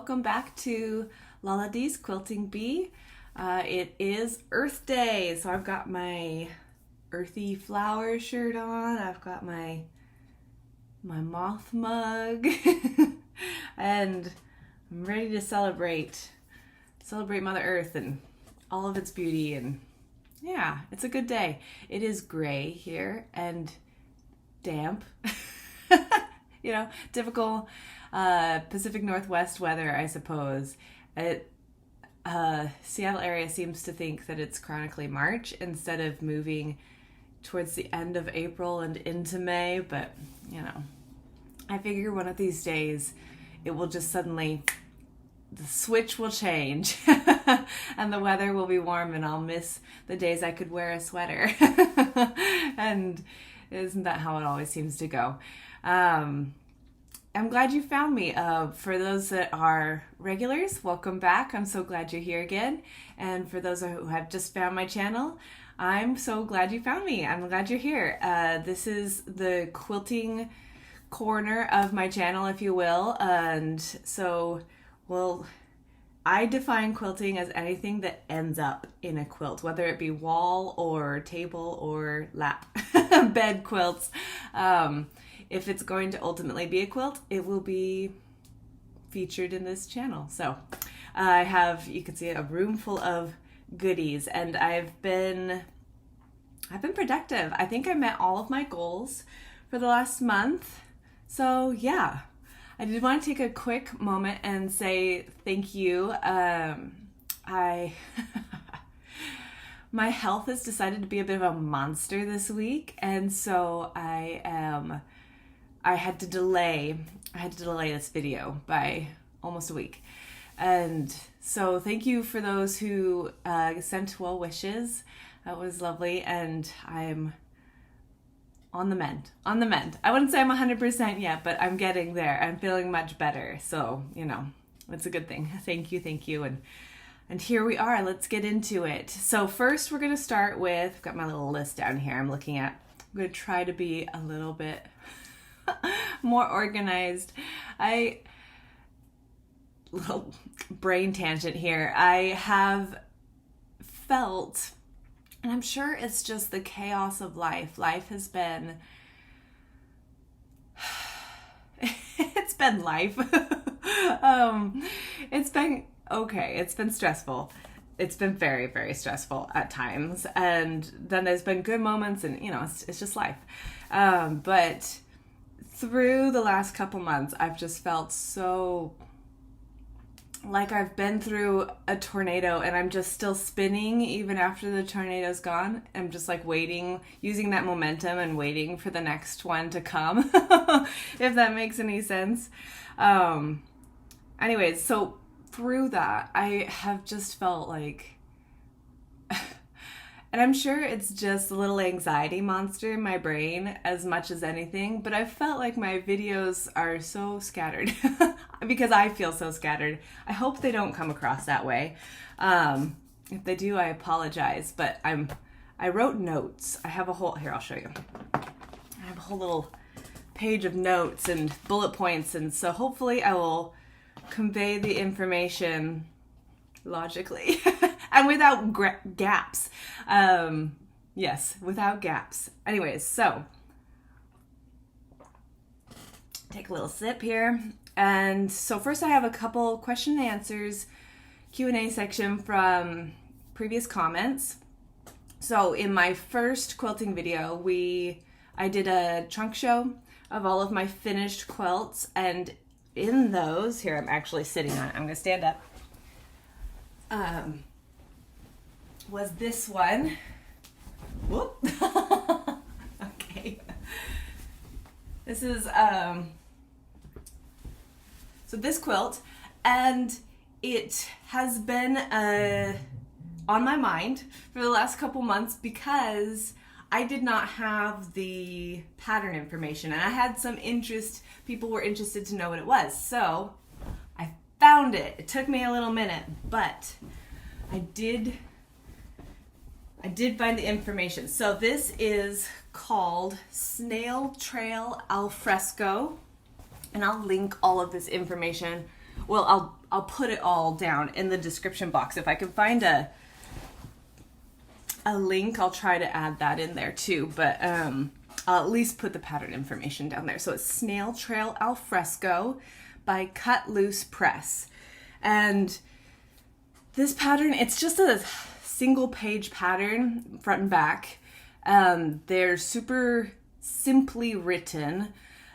welcome back to Lala Dee's Quilting Bee. It is Earth Day, so I've got my earthy flower shirt on. I've got my moth mug, and I'm ready to celebrate Mother Earth and all of its beauty. And yeah, it's a good day. It is gray here and damp. Typical Pacific Northwest weather, I suppose. Seattle area seems to think that it's chronically March instead of moving towards the end of April and into May, but I figure one of these days it will just suddenly, the switch will change and the weather will be warm and I'll miss the days I could wear a sweater. And isn't that how it always seems to go? I'm glad you found me. For those that are regulars, welcome back. I'm so glad you're here again. And for those who have just found my channel, I'm so glad you found me. I'm glad you're here. This is the quilting corner of my channel, if you will. And so, I define quilting as anything that ends up in a quilt, whether it be wall or table or lap bed quilts. If it's going to ultimately be a quilt, it will be featured in this channel. So I have, you can see, a room full of goodies, and I've been productive. I think I met all of my goals for the last month. So yeah, I did want to take a quick moment and say thank you. My health has decided to be a bit of a monster this week, and so I had to delay this video by almost a week. And so thank you for those who sent well wishes. That was lovely, and I'm on the mend. I wouldn't say I'm 100% yet, but I'm getting there. I'm feeling much better. So, it's a good thing. Thank you. And here we are. Let's get into it. So first we're going to start with, I've got my little list down here I'm looking at. I'm going to try to be a little bit more organized. Little brain tangent here. I have felt, and I'm sure it's just the chaos of life. Life has been, it's been life. It's been okay. It's been stressful. It's been very, very stressful at times. And then there's been good moments, and it's just life. But through the last couple months, I've just felt so like I've been through a tornado and I'm just still spinning even after the tornado's gone. I'm just like waiting, using that momentum and waiting for the next one to come, if that makes any sense. Anyways, so through that, I have just felt like, and I'm sure it's just a little anxiety monster in my brain as much as anything, but I felt like my videos are so scattered because I feel so scattered. I hope they don't come across that way. If they do, I apologize, but I wrote notes. I have a whole, here, I'll show you. I have a whole little page of notes and bullet points, and so hopefully I will convey the information logically and without gaps. Yes, without gaps. Anyways, so take a little sip here. And so first I have a couple question and answers Q&A section from previous comments. So in my first quilting video, I did a chunk show of all of my finished quilts, and in those, here I'm actually sitting on it, I'm gonna stand up, was this one. Whoop. Okay. This is, so this quilt, and it has been on my mind for the last couple months because I did not have the pattern information, and I had some interest, people were interested to know what it was. So I found it. It took me a little minute, but I did find the information. So this is called Snail Trail Al Fresco, and I'll link all of this information well, I'll put it all down in the description box. If I can find a link, I'll try to add that in there too, but I'll at least put the pattern information down there. So it's Snail Trail Al Fresco by Cut Loose Press. And this pattern, it's just a single page pattern, front and back. They're super simply written,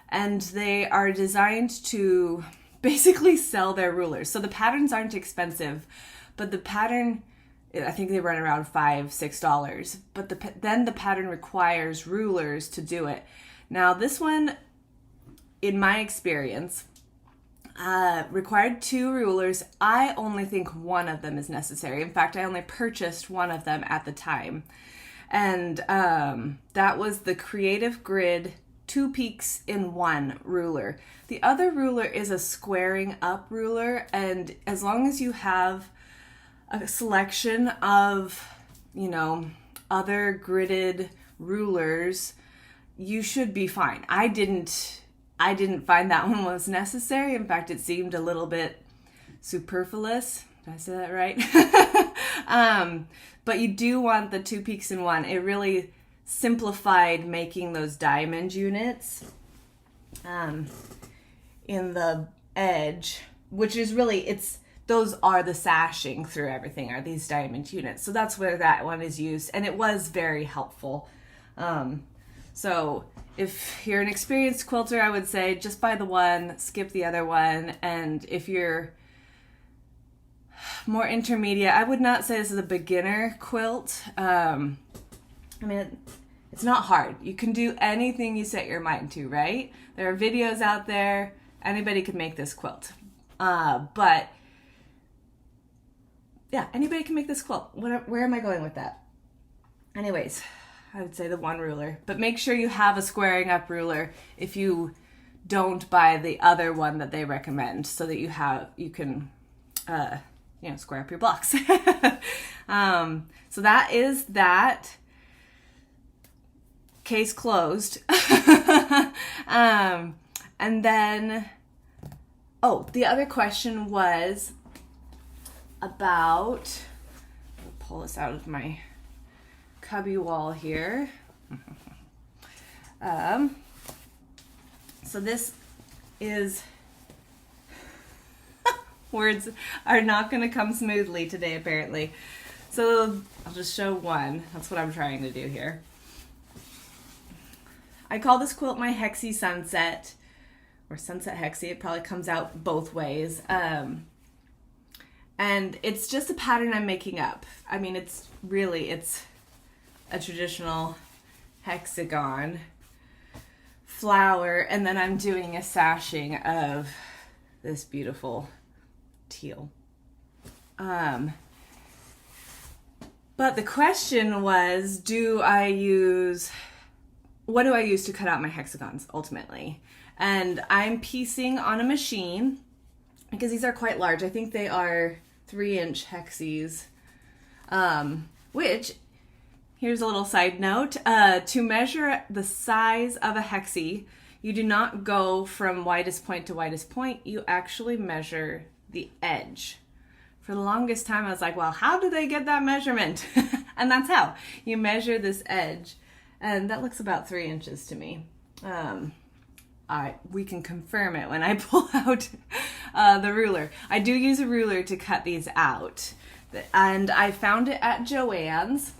and they are designed to basically sell their rulers. So the patterns aren't expensive, but the pattern, I think they run around $5-6, but then the pattern requires rulers to do it. Now this one, in my experience, required 2 rulers. I only think one of them is necessary. In fact, I only purchased one of them at the time. And that was the Creative Grid 2 Peaks in 1 ruler. The other ruler is a squaring up ruler, and as long as you have a selection of, other gridded rulers, you should be fine. I didn't find that one was necessary. In fact, it seemed a little bit superfluous. Did I say that right? But you do want the 2 peaks in 1. It really simplified making those diamond units in the edge, which is really, those are the sashing through everything, are these diamond units. So that's where that one is used, and it was very helpful. So if you're an experienced quilter, I would say just buy the one, skip the other one. And if you're more intermediate, I would not say this is a beginner quilt. It's not hard. You can do anything you set your mind to, right? There are videos out there. Anybody can make this quilt. But yeah, anybody can make this quilt. Where am I going with that? Can I would say the one ruler, but make sure you have a squaring up ruler if you don't buy the other one that they recommend, so that you can square up your blocks. So that is that. Case closed. And then, the other question was about, I'll pull this out of my cubby wall here. So this is, words are not going to come smoothly today, apparently. So I'll just show one. That's what I'm trying to do here. I call this quilt my Hexie Sunset, or Sunset Hexie. It probably comes out both ways. And it's just a pattern I'm making up. It's a traditional hexagon flower, and then I'm doing a sashing of this beautiful teal. But the question was, what do I use to cut out my hexagons ultimately? And I'm piecing on a machine because these are quite large. I think they are 3-inch hexies, which, here's a little side note, to measure the size of a hexie, you do not go from widest point to widest point. You actually measure the edge. For the longest time, I was like, well, how do they get that measurement? And that's how. You measure this edge. And that looks about 3 inches to me. We can confirm it when I pull out the ruler. I do use a ruler to cut these out. And I found it at Joann's.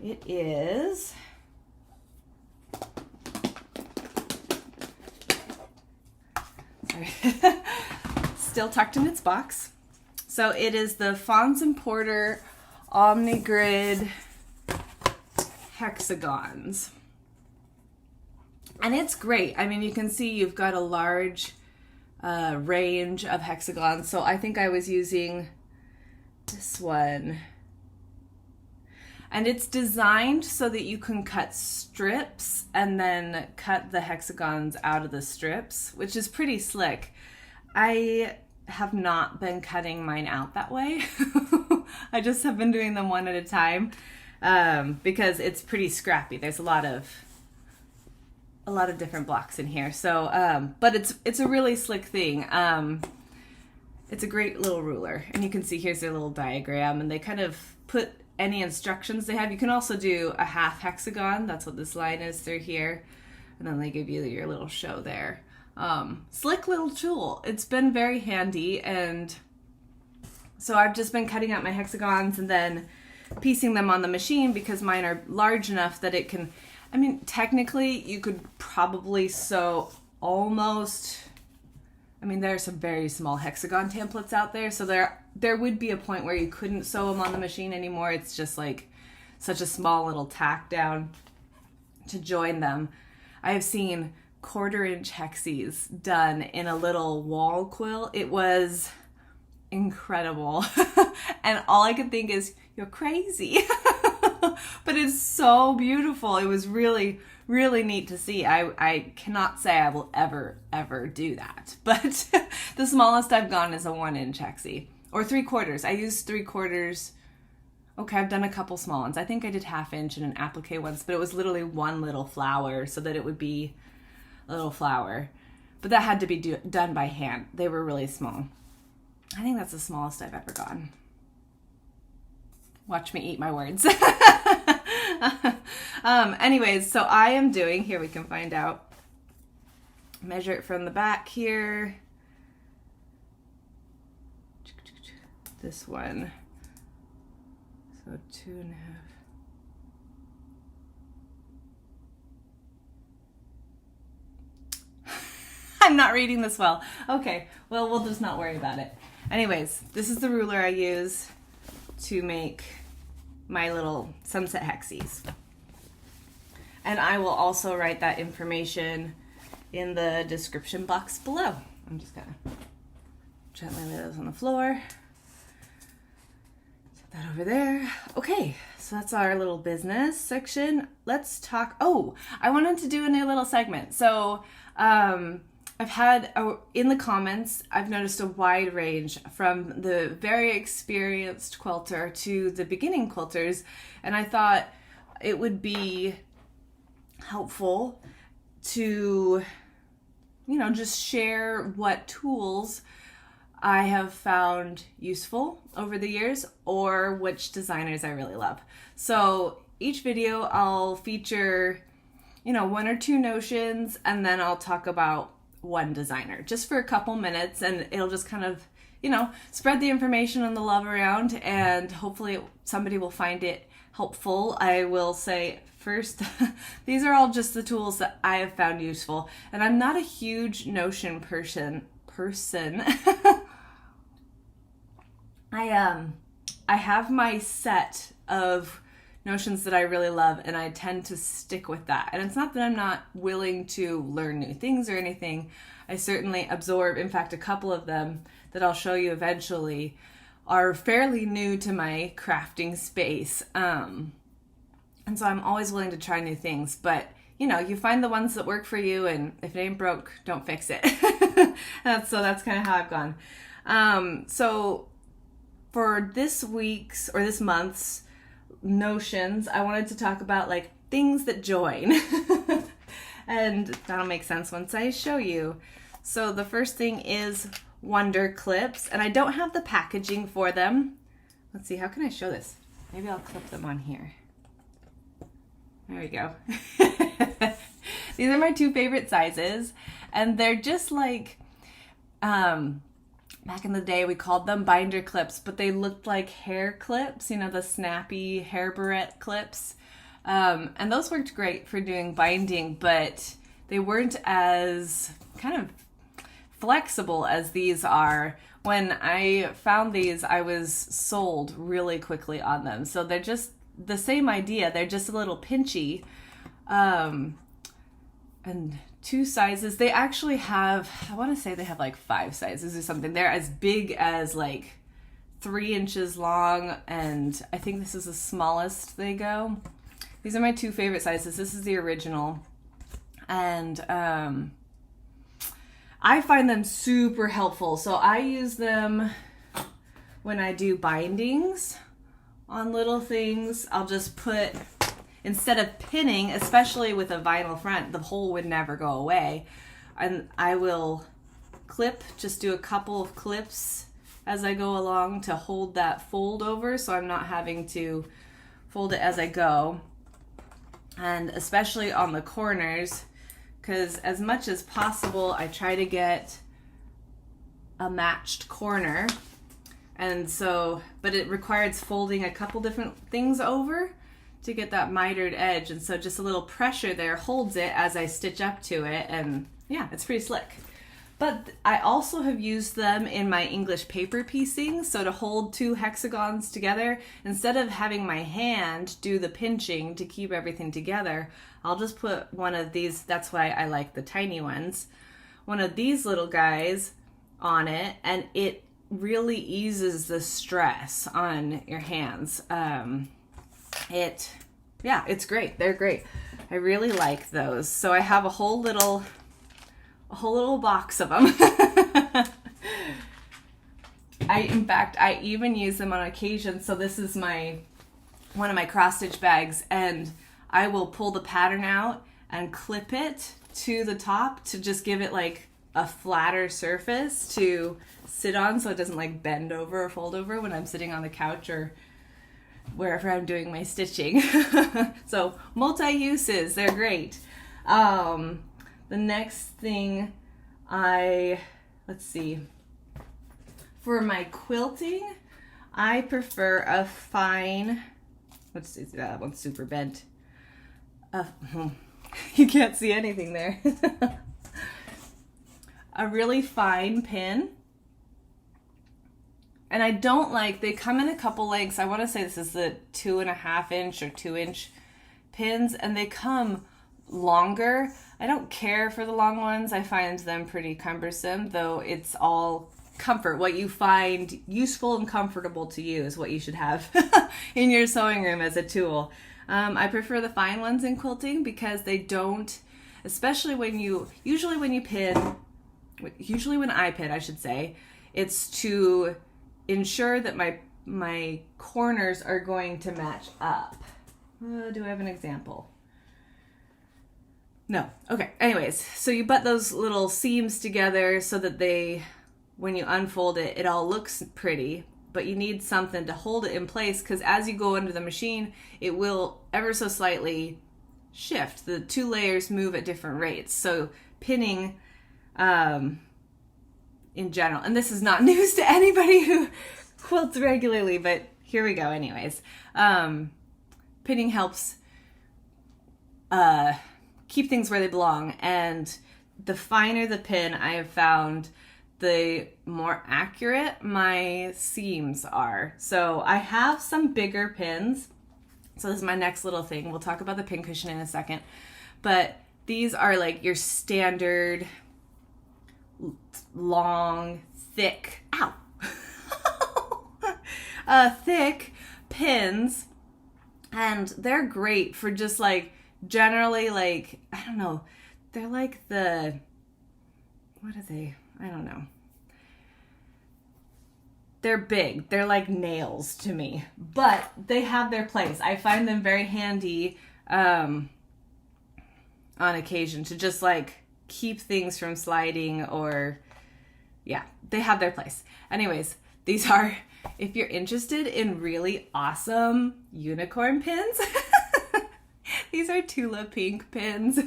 It is... Sorry. Still tucked in its box. So it is the Fons and Porter Omni-Grid hexagons. And it's great. You can see you've got a large range of hexagons. So I think I was using this one. And it's designed so that you can cut strips and then cut the hexagons out of the strips, which is pretty slick. I have not been cutting mine out that way. I just have been doing them one at a time because it's pretty scrappy. There's a lot of a lot of different blocks in here. So, but it's a really slick thing. It's a great little ruler, and you can see here's their little diagram, and they kind of put any instructions they have. You can also do a half hexagon. That's what this line is through here. And then they give you your little show there. Slick little tool. It's been very handy, and so I've just been cutting out my hexagons and then piecing them on the machine because mine are large enough that it can, I mean, technically you could probably sew almost, I mean, there are some very small hexagon templates out there, so there would be a point where you couldn't sew them on the machine anymore. It's just like such a small little tack down to join them. I have seen 1/4-inch hexies done in a little wall quilt. It was incredible. And all I could think is, you're crazy. But it's so beautiful. It was really, really neat to see. I cannot say I will ever do that. But the smallest I've gone is a 1-inch hexie. Or 3/4. I use 3/4. Okay, I've done a couple small ones. I think I did 1/2 inch in an applique once, but it was literally one little flower so that it would be a little flower. But that had to be done by hand. They were really small. I think that's the smallest I've ever gone. Watch me eat my words. Anyways, so I am doing, here we can find out, measure it from the back here. This one. So 2.5. I'm not reading this well. Okay, well, we'll just not worry about it. Anyways, this is the ruler I use to make my little sunset hexies. And I will also write that information in the description box below. I'm just gonna gently lay those on the floor. Set that over there. Okay, so that's our little business section. Let's talk, oh, I wanted to do a new little segment. So, I've had, in the comments, I've noticed a wide range from the very experienced quilter to the beginning quilters, and I thought it would be helpful to, you know, just share what tools I have found useful over the years or which designers I really love. So each video I'll feature, you know, 1 or 2 notions, and then I'll talk about one designer just for a couple minutes, and it'll just kind of, you know, spread the information and the love around, and hopefully somebody will find it helpful. I will say first, these are all just the tools that I have found useful, and I'm not a huge notion person. I have my set of notions that I really love, and I tend to stick with that. And it's not that I'm not willing to learn new things or anything. I certainly absorb. In fact, a couple of them that I'll show you eventually are fairly new to my crafting space. And so I'm always willing to try new things. But, you know, you find the ones that work for you, and if it ain't broke, don't fix it. So that's kind of how I've gone. So for this week's or this month's notions, I wanted to talk about like things that join. And that'll make sense once I show you. So the first thing is wonder clips, and I don't have the packaging for them. Let's see, how can I show this? Maybe I'll clip them on here. There we go. These are my 2 favorite sizes, and they're just like, back in the day we called them binder clips, but they looked like hair clips, you know, the snappy hair barrette clips. And those worked great for doing binding, but they weren't as kind of flexible as these are. When I found these, I was sold really quickly on them. So they're just the same idea. They're just a little pinchy. And 2 sizes. They actually have, I want to say they have like 5 sizes or something. They're as big as like 3 inches long, and I think this is the smallest they go. These are my 2 favorite sizes. This is the original, and I find them super helpful. So I use them when I do bindings on little things. I'll just put, instead of pinning, especially with a vinyl front, the hole would never go away. And I will clip, just do a couple of clips as I go along to hold that fold over, so I'm not having to fold it as I go. And especially on the corners, because as much as possible I try to get a matched corner, and so, but it requires folding a couple different things over to get that mitered edge, and so just a little pressure there holds it as I stitch up to it, and yeah, it's pretty slick. But I also have used them in my English paper piecing, so to hold two hexagons together, instead of having my hand do the pinching to keep everything together, I'll just put one of these, that's why I like the tiny ones, one of these little guys on it, and it really eases the stress on your hands. It's great. They're great. I really like those. So I have a whole little box of them. In fact, I even use them on occasion. So this is one of my cross stitch bags, and I will pull the pattern out and clip it to the top to just give it like a flatter surface to sit on, so it doesn't like bend over or fold over when I'm sitting on the couch or wherever I'm doing my stitching. So multi-uses, they're great. The next thing let's see, for my quilting, I prefer a fine, let's see, that one's super bent. You can't see anything there. A really fine pin. And I don't like, they come in a couple lengths. I want to say this is the 2.5 inch or 2 inch pins, and they come longer. I don't care for the long ones. I find them pretty cumbersome, though it's all comfort. What you find useful and comfortable to you is what you should have in your sewing room as a tool. I prefer the fine ones in quilting because they don't, especially usually when I pin, I should say, it's to ensure that my corners are going to match up. Do I have an example? No. Okay. Anyways, so you butt those little seams together so that when you unfold it, it all looks pretty, but you need something to hold it in place, because as you go under the machine, it will ever so slightly shift. The two layers move at different rates. So pinning, in general, and this is not news to anybody who quilts regularly, but here we go anyways. Pinning helps keep things where they belong, and the finer the pin, I have found, the more accurate my seams are. So I have some bigger pins. So this is my next little thing. We'll talk about the pin cushion in a second, but these are like your standard long, thick, thick pins, and they're great for just like generally, like, I don't know, they're like what are they? I don't know. They're big. They're like nails to me, but they have their place. I find them very handy on occasion to just like keep things from sliding, or yeah, they have their place. Anyways, these are, if you're interested in really awesome unicorn pins, these are Tula Pink pins,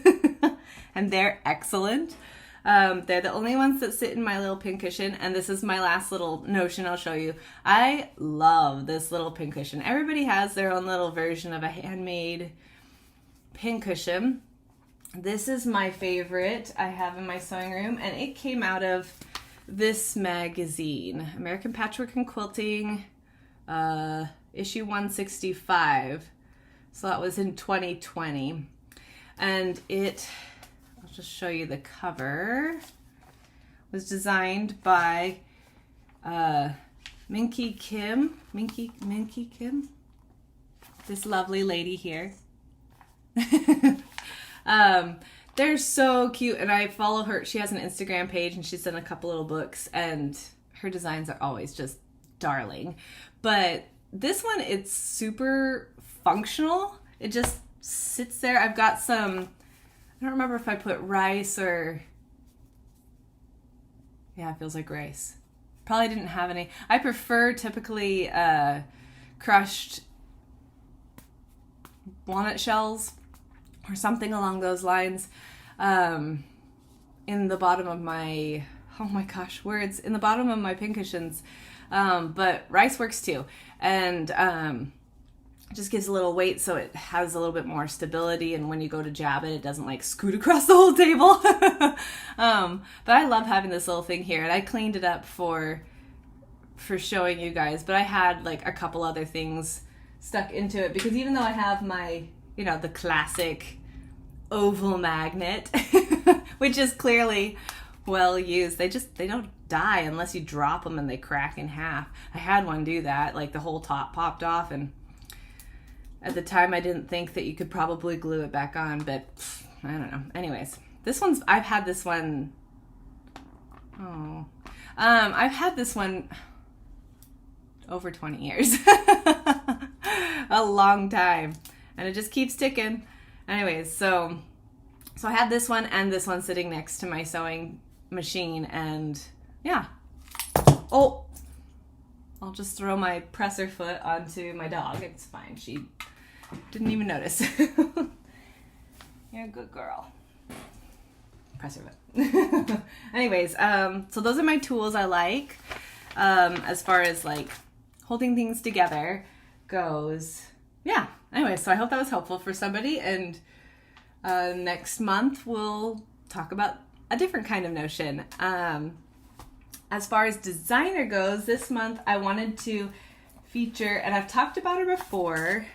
and they're excellent. They're the only ones that sit in my little pin cushion, and this is my last little notion I'll show you. I love this little pin cushion. Everybody has their own little version of a handmade pin cushion. This is my favorite I have in my sewing room, and it came out of this magazine, American Patchwork and Quilting, issue 165. So that was in 2020. And I'll just show you the cover. It was designed by Minky Kim, this lovely lady here. They're so cute, and I follow her. She has an Instagram page, and she's done a couple little books, and her designs are always just darling. But this one, it's super functional. It just sits there. I've got some, I don't remember if I put rice or, yeah, it feels like rice. Probably didn't have any. I prefer typically crushed walnut shells or something along those lines in the bottom of my, oh my gosh, words, in the bottom of my pincushions. But rice works too. And it just gives a little weight so it has a little bit more stability, and when you go to jab it, it doesn't like scoot across the whole table. But I love having this little thing here, and I cleaned it up for showing you guys, but I had like a couple other things stuck into it because even though I have my, you know, the classic oval magnet, which is clearly well used, they don't die unless you drop them and they crack in half. I had one do that, like the whole top popped off, and at the time I didn't think that you could probably glue it back on, but I don't know. Anyways, this one's, I've had this one, I've had this one over 20 years. A long time, and it just keeps ticking. Anyways, so I had this one and this one sitting next to my sewing machine, and yeah. Oh, I'll just throw my presser foot onto my dog. It's fine. She didn't even notice. You're a good girl. Presser foot. Anyways, so those are my tools I like. As far as like holding things together goes. Yeah. Anyway, so I hope that was helpful for somebody. And next month we'll talk about a different kind of notion. As far as designer goes, this month I wanted to feature, and I've talked about her before,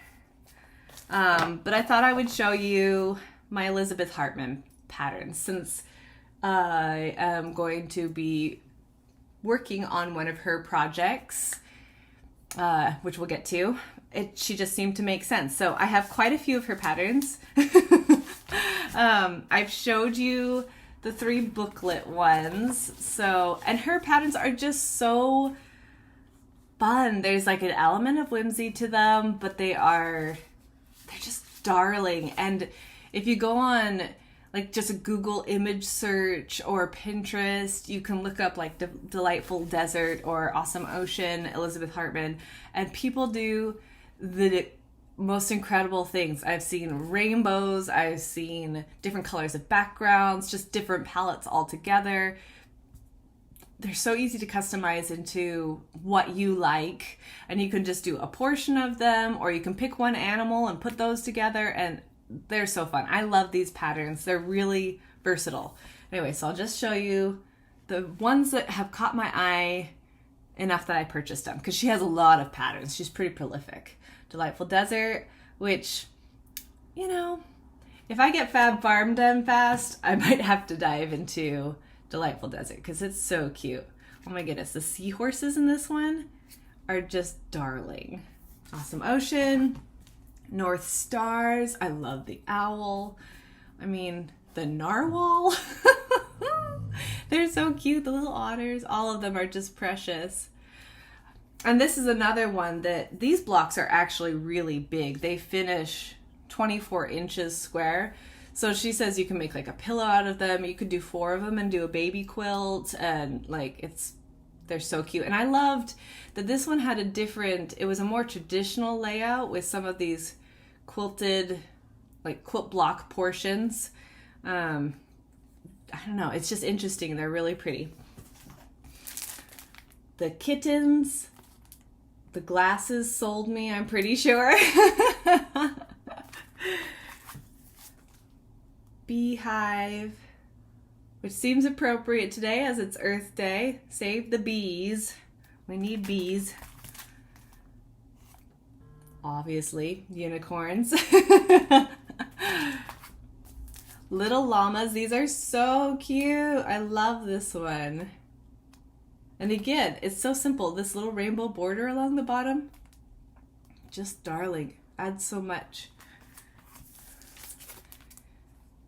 but I thought I would show you my Elizabeth Hartman patterns since I am going to be working on one of her projects, which we'll get to. She just seemed to make sense. So I have quite a few of her patterns. I've showed you the 3 booklet ones. So, and her patterns are just so fun. There's like an element of whimsy to them, but they're just darling. And if you go on like just a Google image search or Pinterest, you can look up like Delightful Desert or Awesome Ocean, Elizabeth Hartman, and people do the most incredible things. I've seen rainbows, I've seen different colors of backgrounds, just different palettes all together. They're so easy to customize into what you like, and you can just do a portion of them, or you can pick one animal and put those together, and they're so fun. I love these patterns. They're really versatile. Anyway, so I'll just show you the ones that have caught my eye enough that I purchased them, because she has a lot of patterns. She's pretty prolific. Delightful Desert, which, you know, if I get Fab Farm done fast, I might have to dive into Delightful Desert because it's so cute. Oh my goodness, the seahorses in this one are just darling. Awesome Ocean, North Stars. I love the owl. I mean, the narwhal. They're so cute. The little otters, all of them are just precious. And this is another one that these blocks are actually really big. They finish 24 inches square. So she says you can make like a pillow out of them. You could do 4 of them and do a baby quilt, and like they're so cute. And I loved that this one had it was a more traditional layout with some of these quilted, like quilt block portions. I don't know, it's just interesting. They're really pretty. The kittens, the glasses sold me, I'm pretty sure. Beehive, which seems appropriate today as it's Earth Day. Save the bees. We need bees. Obviously, unicorns. Little llamas. These are so cute. I love this one. And again, it's so simple. This little rainbow border along the bottom, just darling. Adds so much.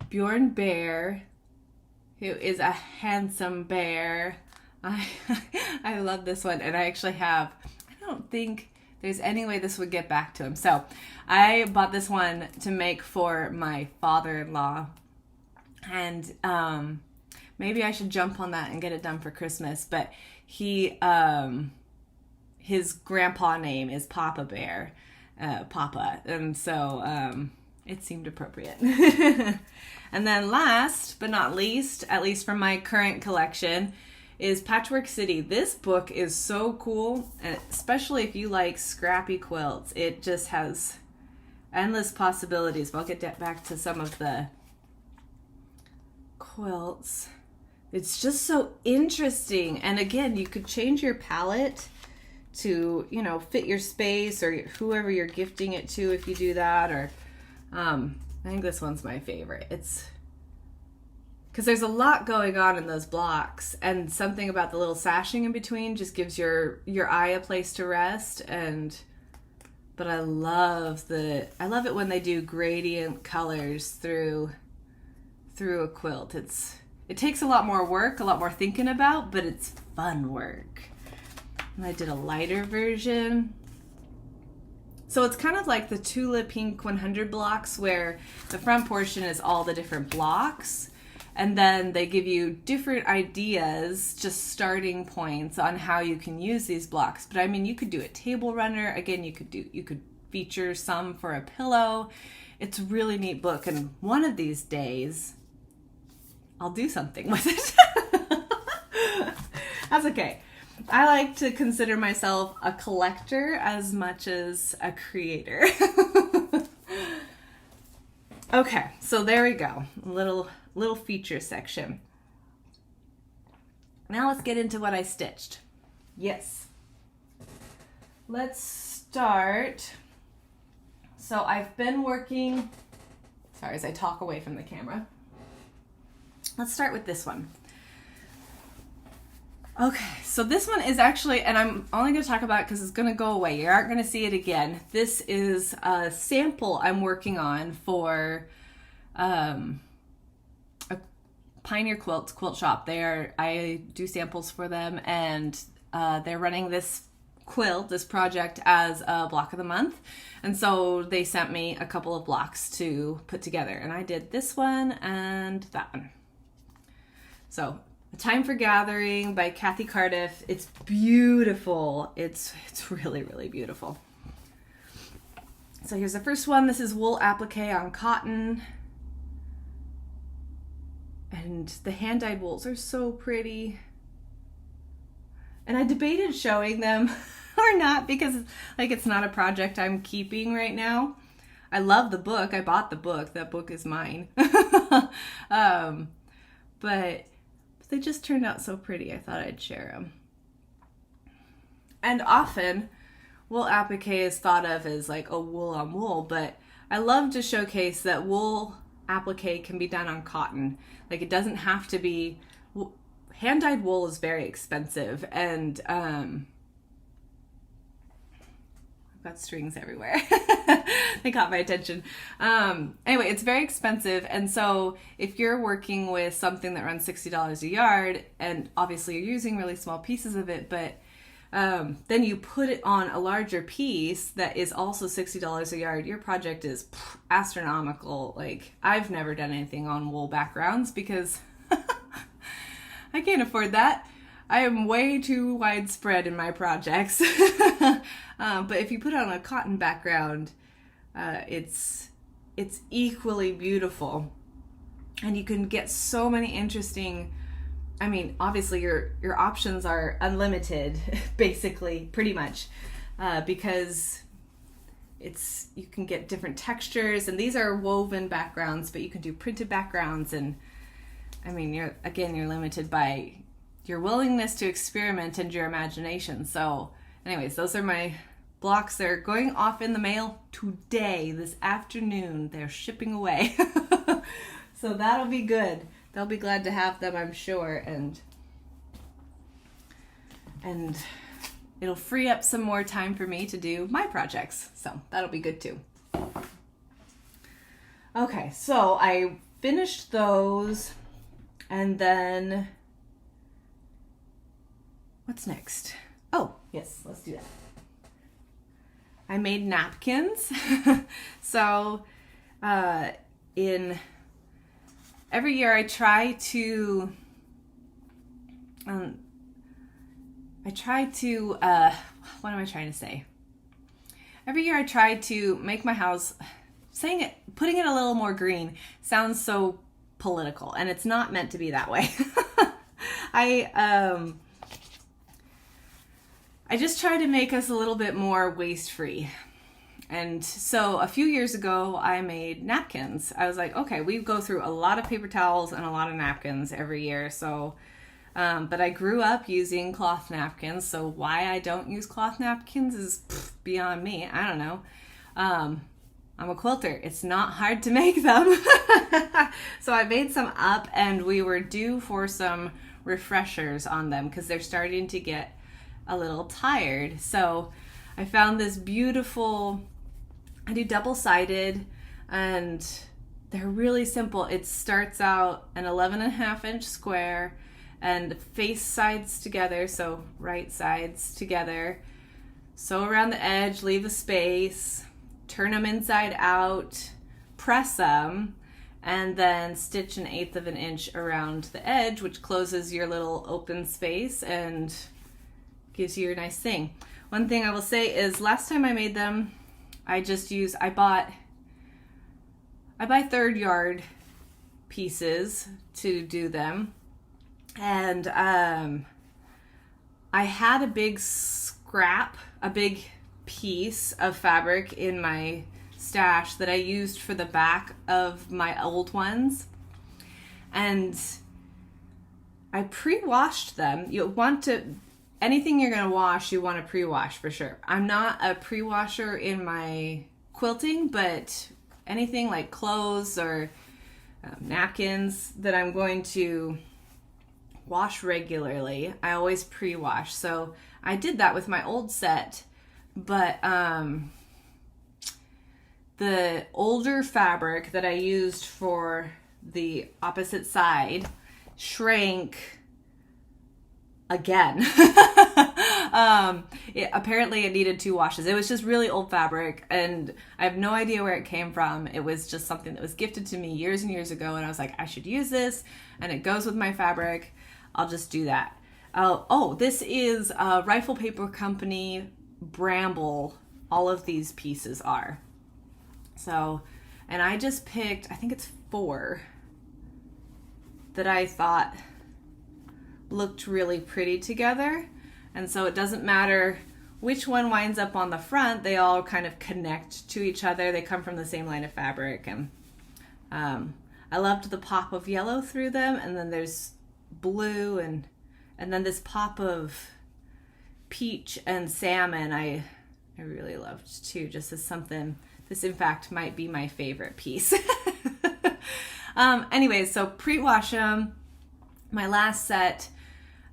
Bjorn Bear, who is a handsome bear. I love this one. And I actually have, I don't think there's any way this would get back to him. So I bought this one to make for my father-in-law, and maybe I should jump on that and get it done for Christmas. But he, his grandpa name is Papa Bear, Papa, and so it seemed appropriate. And then last but not least, at least from my current collection, is Patchwork City. This book is so cool, especially if you like scrappy quilts. It just has endless possibilities. But I'll get back to some of the quilts. It's just so interesting. And again, you could change your palette to, you know, fit your space or whoever you're gifting it to if you do that. Or I think this one's my favorite. It's because there's a lot going on in those blocks, and something about the little sashing in between just gives your eye a place to rest. But I love it when they do gradient colors through a quilt. It takes a lot more work, a lot more thinking about, but it's fun work. And I did a lighter version. So it's kind of like the Tula Pink 100 blocks, where the front portion is all the different blocks, and then they give you different ideas, just starting points on how you can use these blocks. But I mean, you could do a table runner. Again, you could feature some for a pillow. It's a really neat book, and one of these days I'll do something with it. That's okay. I like to consider myself a collector as much as a creator. Okay, so there we go. A little feature section. Now let's get into what I stitched. Yes. Let's start. So I've been working, sorry, as I talk away from the camera. Let's start with this one. Okay, so this one is actually, and I'm only going to talk about it because it's going to go away. You aren't going to see it again. This is a sample I'm working on for a Pioneer Quilt shop. I do samples for them, and they're running this project as a block of the month. And so they sent me a couple of blocks to put together, and I did this one and that one. So A Time for Gathering by Kathy Cardiff. It's beautiful. It's really, really beautiful. So here's the first one. This is wool applique on cotton. And the hand-dyed wools are so pretty. And I debated showing them or not because it's not a project I'm keeping right now. I love the book. I bought the book. That book is mine. But they just turned out so pretty. I thought I'd share them. And often, wool applique is thought of as like a wool on wool, but I love to showcase that wool applique can be done on cotton. Like, it doesn't have to be. Hand-dyed wool is very expensive, and I've got strings everywhere. They caught my attention. Anyway, it's very expensive, and so if you're working with something that runs $60 a yard, and obviously you're using really small pieces of it, but then you put it on a larger piece that is also $60 a yard, your project is astronomical. Like, I've never done anything on wool backgrounds because I can't afford that. I am way too widespread in my projects. But if you put it on a cotton background, it's equally beautiful. And you can get so many interesting, I mean, obviously your options are unlimited, basically, pretty much, because you can get different textures, and these are woven backgrounds, but you can do printed backgrounds, and I mean, you're limited by your willingness to experiment and your imagination. So anyways, those are my blocks. They're going off in the mail today, this afternoon. They're shipping away. So that'll be good. They'll be glad to have them, I'm sure, and it'll free up some more time for me to do my projects. So that'll be good too. Okay, so I finished those, and then what's next? Oh, yes, let's do that. I made napkins. So in every year I try to what am I trying to say? Every year I try to make my house, putting it a little more green sounds so political, and it's not meant to be that way. I just try to make us a little bit more waste-free. And so a few years ago, I made napkins. I was like, okay, we go through a lot of paper towels and a lot of napkins every year. So, but I grew up using cloth napkins. So why I don't use cloth napkins is beyond me. I don't know. I'm a quilter. It's not hard to make them. So I made some up, and we were due for some refreshers on them because they're starting to get a little tired. So I found this beautiful, I do double-sided, and they're really simple. It starts out an 11.5-inch square and face sides together, so right sides together. Sew around the edge, leave a space, turn them inside out, press them, and then stitch 1/8 of an inch around the edge, which closes your little open space and gives you your nice thing. One thing I will say is last time I made them, I buy third yard pieces to do them. And I had a big piece of fabric in my stash that I used for the back of my old ones. And I pre-washed them. Anything you're going to wash, you want to pre-wash for sure. I'm not a pre-washer in my quilting, but anything like clothes or napkins that I'm going to wash regularly, I always pre-wash. So I did that with my old set, but the older fabric that I used for the opposite side shrank again. Apparently it needed 2 washes. It was just really old fabric, and I have no idea where it came from. It was just something that was gifted to me years and years ago, and I was like, I should use this, and it goes with my fabric. I'll just do that. This is a Rifle Paper Company Bramble. All of these pieces are. So, and I just picked, I think it's 4 that I thought looked really pretty together. And so it doesn't matter which one winds up on the front, they all kind of connect to each other. They come from the same line of fabric. And I loved the pop of yellow through them, and then there's blue and then this pop of peach and salmon I really loved too, just as something. This in fact might be my favorite piece. Anyways, so pre-wash them. My last set,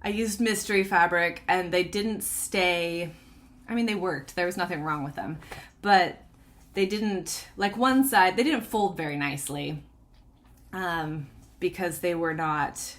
I used mystery fabric, and they didn't stay. I mean, they worked. There was nothing wrong with them, but they didn't, like one side, they didn't fold very nicely because they were not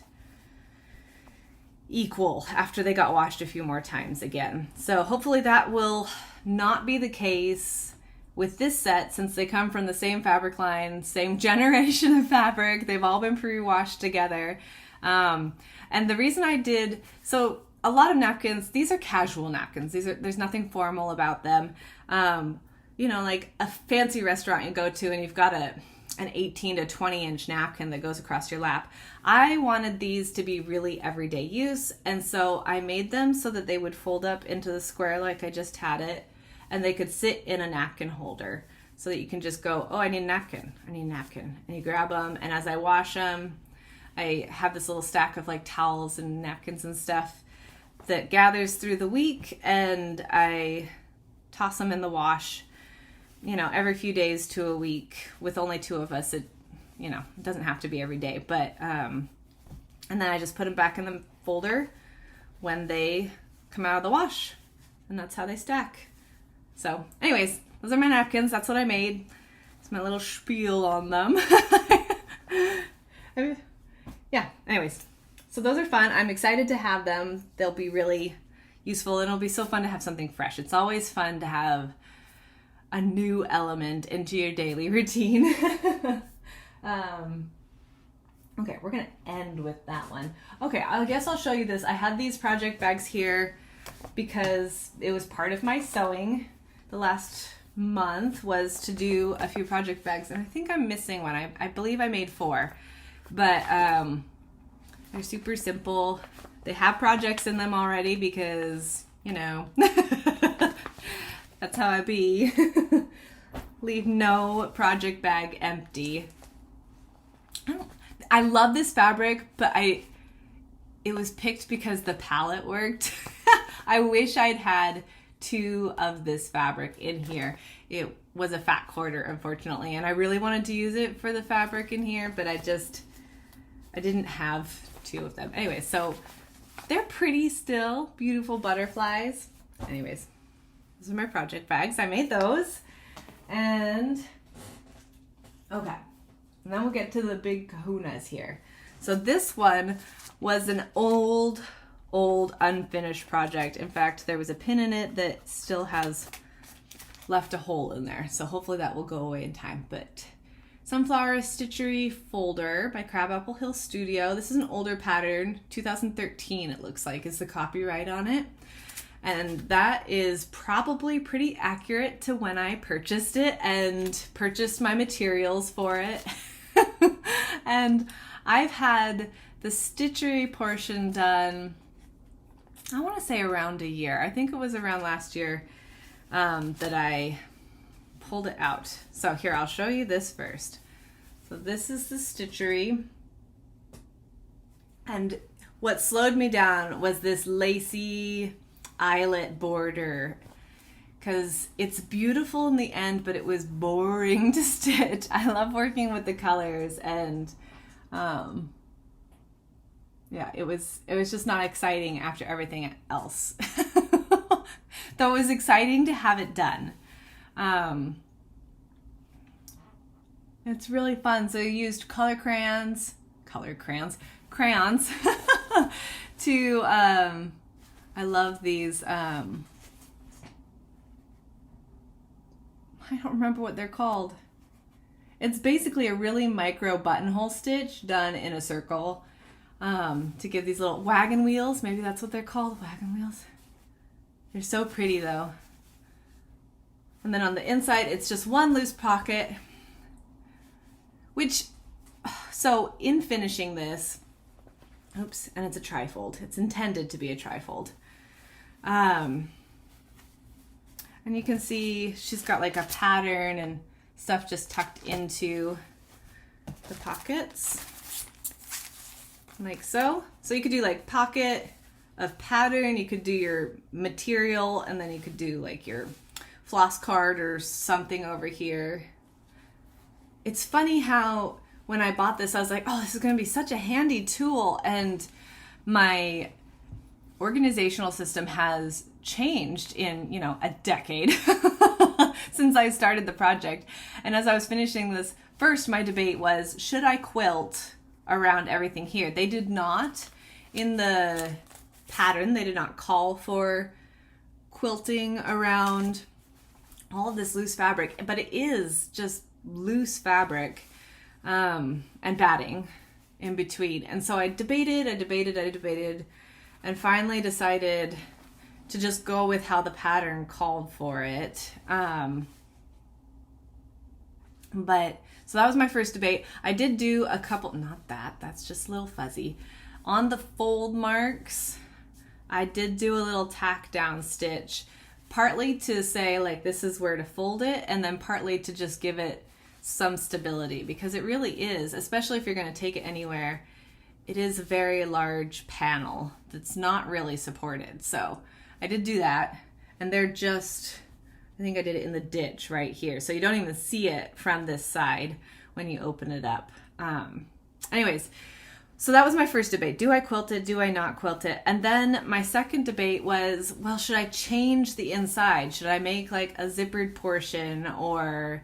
equal after they got washed a few more times again. So hopefully that will not be the case with this set, since they come from the same fabric line, same generation of fabric. They've all been pre-washed together. And the reason I did, so a lot of napkins, these are casual napkins. There's nothing formal about them. Like a fancy restaurant you go to and you've got an 18 to 20 inch napkin that goes across your lap. I wanted these to be really everyday use, and so I made them so that they would fold up into the square like I just had it, and they could sit in a napkin holder so that you can just go, oh, I need a napkin, and you grab them, and as I wash them, I have this little stack of like towels and napkins and stuff that gathers through the week, and I toss them in the wash, every few days to a week. With only 2 of us, it doesn't have to be every day, but and then I just put them back in the folder when they come out of the wash, and that's how they stack. So anyways, those are my napkins. That's what I made. It's my little spiel on them. Yeah, anyways, so those are fun. I'm excited to have them. They'll be really useful, and it'll be so fun to have something fresh. It's always fun to have a new element into your daily routine. Okay, we're gonna end with that one. Okay, I guess I'll show you this. I had these project bags here because it was part of my sewing the last month, was to do a few project bags, and I think I'm missing one. I believe I made 4, but they're super simple. They have projects in them already because, you know, that's how I be. Leave no project bag empty. I love this fabric, but it was picked because the palette worked. I wish I'd had 2 of this fabric in here. It was a fat quarter, unfortunately, and I really wanted to use it for the fabric in here, but I didn't have 2 of them. Anyway, so they're pretty still, beautiful butterflies. Anyways, those are my project bags. I made those, and okay. And then we'll get to the big kahunas here. So this one was an old unfinished project. In fact, there was a pin in it that still has left a hole in there. So hopefully that will go away in time. But Sunflower Stitchery Folder by Crabapple Hill Studio. This is an older pattern, 2013 it looks like is the copyright on it. And that is probably pretty accurate to when I purchased it and purchased my materials for it. And I've had the stitchery portion done, I want to say around a year. I think it was around last year that I pulled it out. So here, I'll show you this first. So this is the stitchery. And what slowed me down was this lacy eyelet border, because it's beautiful in the end, but it was boring to stitch. I love working with the colors, and yeah, it was just not exciting after everything else. Though it was exciting to have it done. It's really fun. So you used crayons to I love these I don't remember what they're called. It's basically a really micro buttonhole stitch done in a circle to give these little wagon wheels. Maybe that's what they're called, wagon wheels. They're so pretty though. And then on the inside, it's just one loose pocket, which, so in finishing this, oops, and it's a trifold. It's intended to be a trifold. And you can see she's got like a pattern and stuff just tucked into the pockets, like so. So you could do like pocket of pattern, you could do your material, and then you could do like your floss card or something over here. It's funny how when I bought this, I was like, oh, this is going to be such a handy tool, and my organizational system has changed in, you know, a decade since I started the project. And as I was finishing this, first my debate was, should I quilt around everything here? They did not, in the pattern, they did not call for quilting around all of this loose fabric, but it is just loose fabric and batting in between. And so I debated, and finally decided to just go with how the pattern called for it. But so that was my first debate. I did do a couple, not that, that's just a little fuzzy. On the fold marks, I did do a little tack down stitch, partly to say like this is where to fold it, and then partly to just give it some stability, because it really is, especially if you're going to take it anywhere, it is a very large panel that's not really supported. So I did do that, and they're just, I think I did it in the ditch right here, so you don't even see it from this side when you open it up. Anyways, so that was my first debate. Do I quilt it? Do I not quilt it? And then my second debate was, well, should I change the inside? Should I make like a zippered portion, or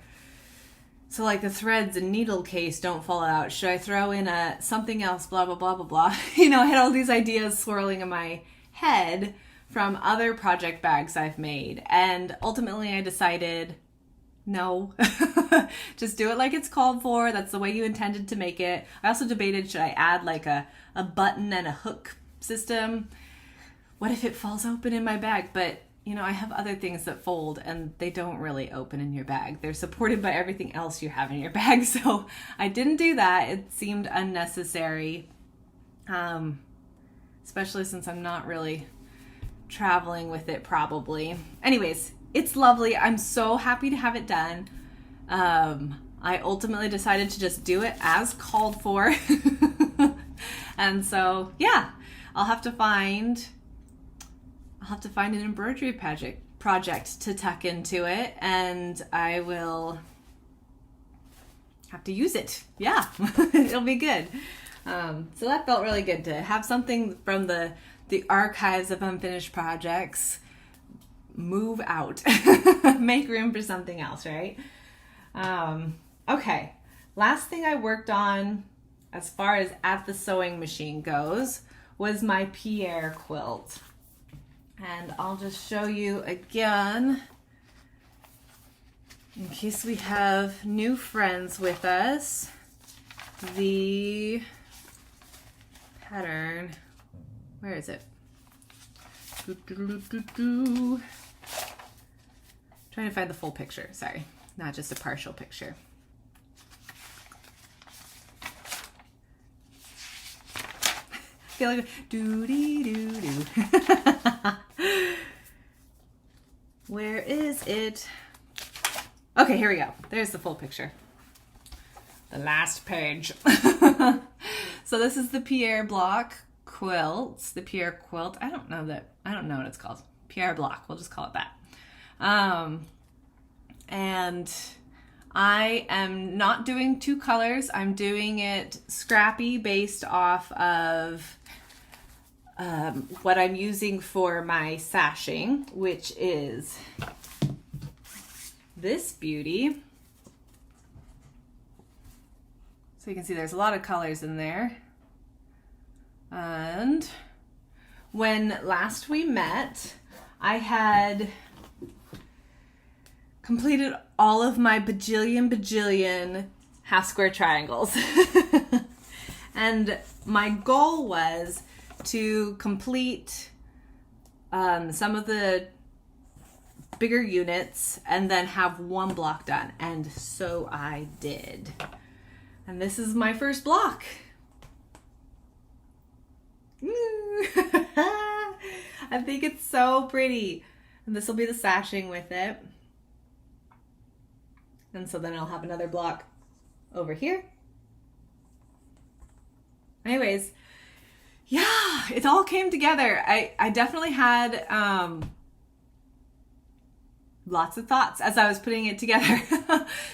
so like the threads and needle case don't fall out? Should I throw in a something else, blah, blah, blah, blah, blah. You know, I had all these ideas swirling in my head from other project bags I've made. And ultimately I decided No. Just do it like it's called for. That's the way you intended to make it. I also debated, should I add like a button and a hook system? What if it falls open in my bag? But you know, I have other things that fold and they don't really open in your bag. They're supported by everything else you have in your bag. So I didn't do that. It seemed unnecessary. Especially since I'm not really traveling with it probably. Anyways, it's lovely. I'm so happy to have it done. I ultimately decided to just do it as called for. And so, yeah, I'll have to find an embroidery project to tuck into it, and I will have to use it. Yeah, it'll be good. So that felt really good to have something from the archives of unfinished projects move out, make room for something else, right? Okay, last thing I worked on as far as at the sewing machine goes was my Pierre quilt. And I'll just show you again, in case we have new friends with us, the pattern. Where is it? Trying to find the full picture, sorry, not just a partial picture. I feel like doo-dee-doo-doo. Where is it? Okay, here we go. There's the full picture. The last page. So this is the Pierre block quilts, the Pierre quilt. I don't know what it's called. Pierre block, we'll just call it that. And I am not doing two colors. I'm doing it scrappy based off of what I'm using for my sashing, which is this beauty. So you can see there's a lot of colors in there. And when last we met, I had completed all of my bajillion half square triangles. And my goal was to complete some of the bigger units and then have one block done. And so I did. And this is my first block. I think it's so pretty. And this will be the sashing with it. And so then I'll have another block over here. Anyways, yeah, it all came together. I definitely had lots of thoughts as I was putting it together.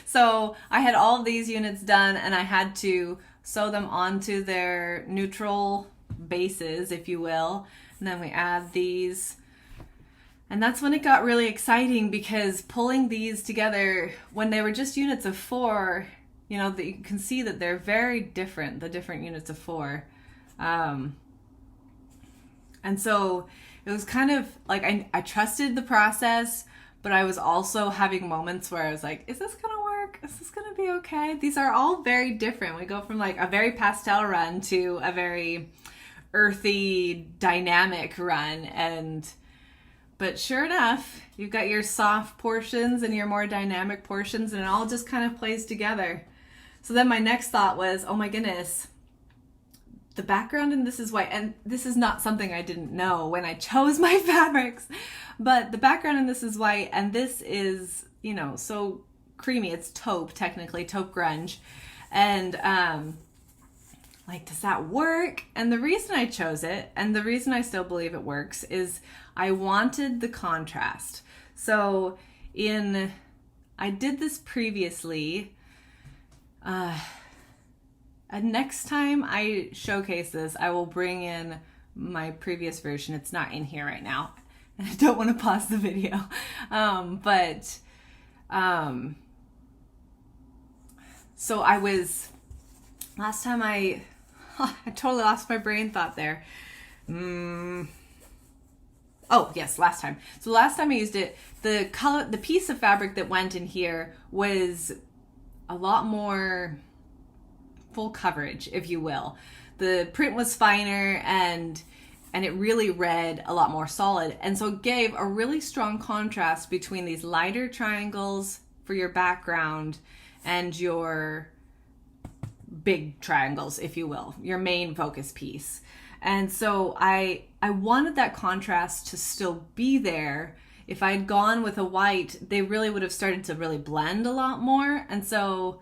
So I had all of these units done and I had to sew them onto their neutral bases, if you will. And then we add these. And that's when it got really exciting, because pulling these together when they were just units of 4, you know, that you can see that they're very different, the different units of 4. And so it was kind of like I trusted the process, but I was also having moments where I was like, is this gonna work? Is this gonna be okay? These are all very different. We go from like a very pastel run to a very earthy, dynamic run. But sure enough, you've got your soft portions and your more dynamic portions, and it all just kind of plays together. So then my next thought was, oh my goodness, the background in this is white. And this is not something I didn't know when I chose my fabrics, but the background in this is white, and this is, you know, so creamy. It's taupe, technically, taupe grunge. And like, does that work? And the reason I chose it, and the reason I still believe it works, is I wanted the contrast. So I did this previously, and next time I showcase this, I will bring in my previous version. It's not in here right now, and I don't want to pause the video. So I was, last time I totally lost my brain thought there. Oh, yes, last time. So last time I used it, the piece of fabric that went in here was a lot more full coverage, if you will. The print was finer and it really read a lot more solid. And so it gave a really strong contrast between these lighter triangles for your background and your big triangles, if you will, your main focus piece. And so I wanted that contrast to still be there. If I'd gone with a white, they really would have started to really blend a lot more. And so,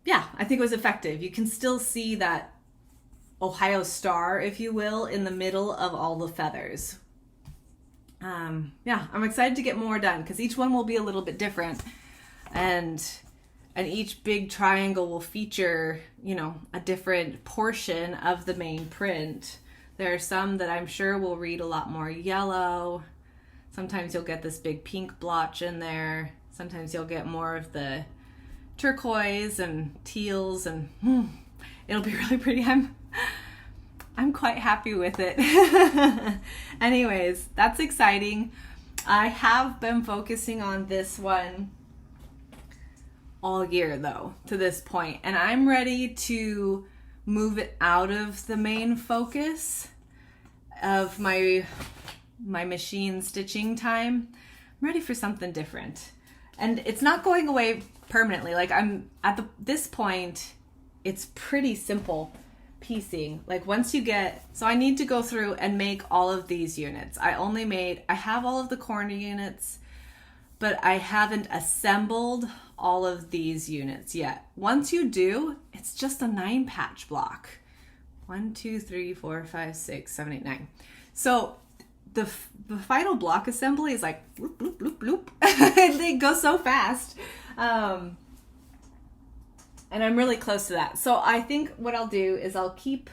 yeah, I think it was effective. You can still see that Ohio star, if you will, in the middle of all the feathers. Yeah, I'm excited to get more done because each one will be a little bit different. And each big triangle will feature, you know, a different portion of the main print. There are some that I'm sure will read a lot more yellow. Sometimes you'll get this big pink blotch in there. Sometimes you'll get more of the turquoise and teals, and it'll be really pretty. I'm quite happy with it. Anyways, that's exciting. I have been focusing on this one all year though, to this point, and I'm ready to move it out of the main focus of my machine stitching time. I'm ready for something different, and it's not going away permanently. Like, I'm at this point, it's pretty simple piecing. Like, once you get, so I need to go through and make all of these units. I have all of the corner units, but I haven't assembled all of these units yet. Once you do, it's just a 9 patch block. 1, 2, 3, 4, 5, 6, 7, 8, 9. So the final block assembly is like bloop, bloop, bloop, bloop. They go so fast. And I'm really close to that. So I think what I'll do is I'll keep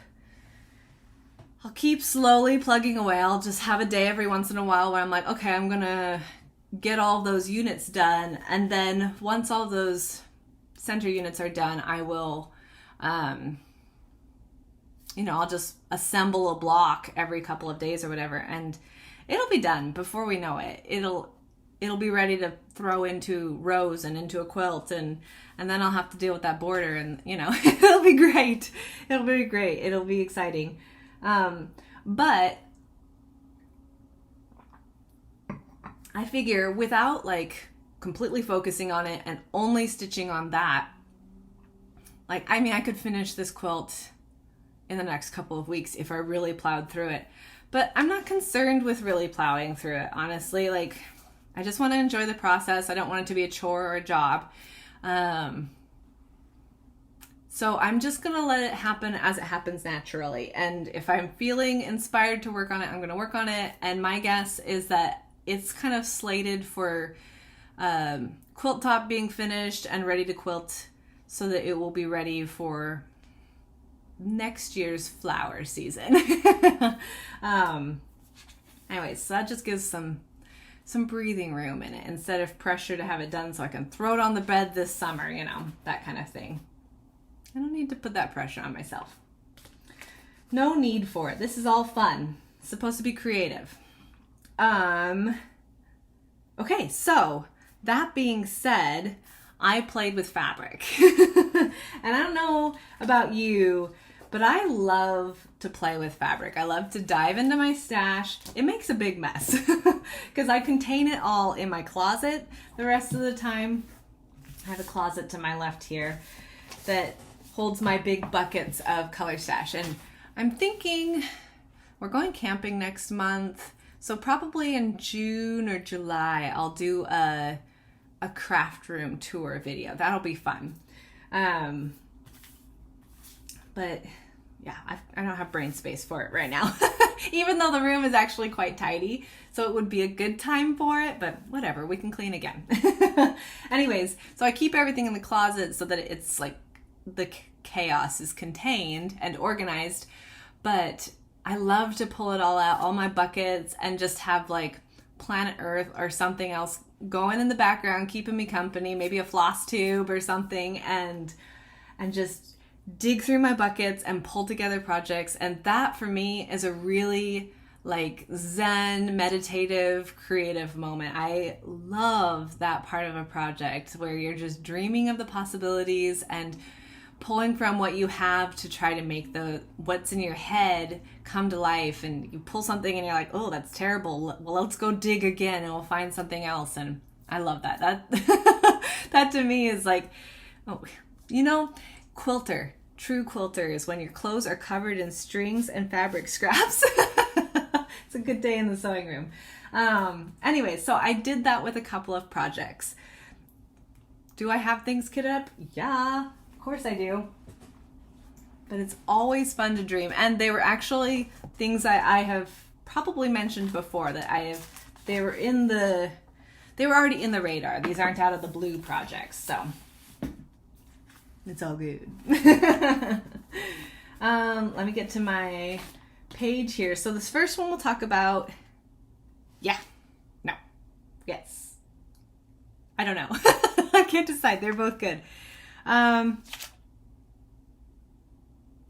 slowly plugging away. I'll just have a day every once in a while where I'm like, okay, I'm gonna get all those units done, and then once all those center units are done, I will I'll just assemble a block every couple of days or whatever, and it'll be done before we know it. It'll be ready to throw into rows and into a quilt, and then I'll have to deal with that border, and it'll be great. It'll be great. It'll be exciting. But I figure without like completely focusing on it and only stitching on that, I could finish this quilt in the next couple of weeks if I really plowed through it. But I'm not concerned with really plowing through it, honestly. Like, I just want to enjoy the process. I don't want it to be a chore or a job. So I'm just going to let it happen as it happens naturally. And if I'm feeling inspired to work on it, I'm going to work on it. And my guess is that it's kind of slated for quilt top being finished and ready to quilt so that it will be ready for next year's flower season. Anyways, so that just gives some breathing room in it instead of pressure to have it done so I can throw it on the bed this summer, that kind of thing. I don't need to put that pressure on myself. No need for it. This is all fun. It's supposed to be creative. Okay, so that being said, I played with fabric. And I don't know about you, but I love to play with fabric. I love to dive into my stash. It makes a big mess because I contain it all in my closet the rest of the time. I have a closet to my left here that holds my big buckets of color stash. And I'm thinking we're going camping next month. So probably in June or July, I'll do a craft room tour video. That'll be fun. But yeah, I don't have brain space for it right now, even though the room is actually quite tidy. So it would be a good time for it, but whatever, we can clean again. Anyways, so I keep everything in the closet so that it's like the chaos is contained and organized, but I love to pull it all out, all my buckets, and just have like Planet Earth or something else going in the background, keeping me company, maybe a floss tube or something, and just dig through my buckets and pull together projects. And that for me is a really like Zen, meditative, creative moment. I love that part of a project where you're just dreaming of the possibilities and pulling from what you have to try to make the what's in your head come to life. And you pull something and you're like, oh, that's terrible. Well, let's go dig again and we'll find something else. And I love that. That to me is like, oh, you know, quilter. True quilter is when your clothes are covered in strings and fabric scraps. It's a good day in the sewing room. Anyway, so I did that with a couple of projects. Do I have things kitted up? Yeah, of course I do. But it's always fun to dream. And they were actually things I have probably mentioned before that they were already in the radar. These aren't out of the blue projects, so it's all good. Let me get to my page here. So this first one we'll talk about, yes. I don't know. I can't decide. They're both good.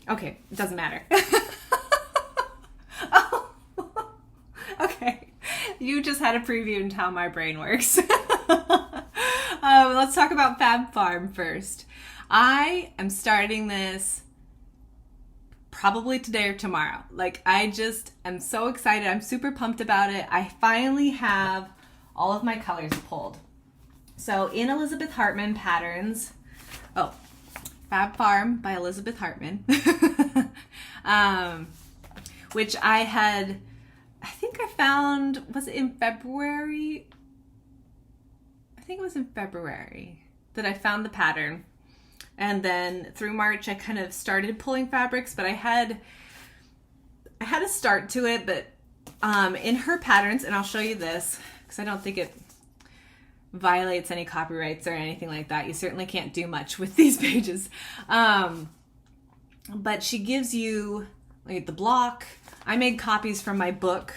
Okay, it doesn't matter. Oh, okay. You just had a preview into how my brain works. Let's talk about Fab Farm first. I am starting this probably today or tomorrow. Like, I just am so excited. I'm super pumped about it. I finally have all of my colors pulled. So in Elizabeth Hartman patterns, Fab Farm by Elizabeth Hartman, which I think I found, was it in February? I think it was in February that I found the pattern. And then through March, I kind of started pulling fabrics, but I had a start to it. But in her patterns, and I'll show you this because I don't think it violates any copyrights or anything like that. You certainly can't do much with these pages. But she gives you like the block. I made copies from my book.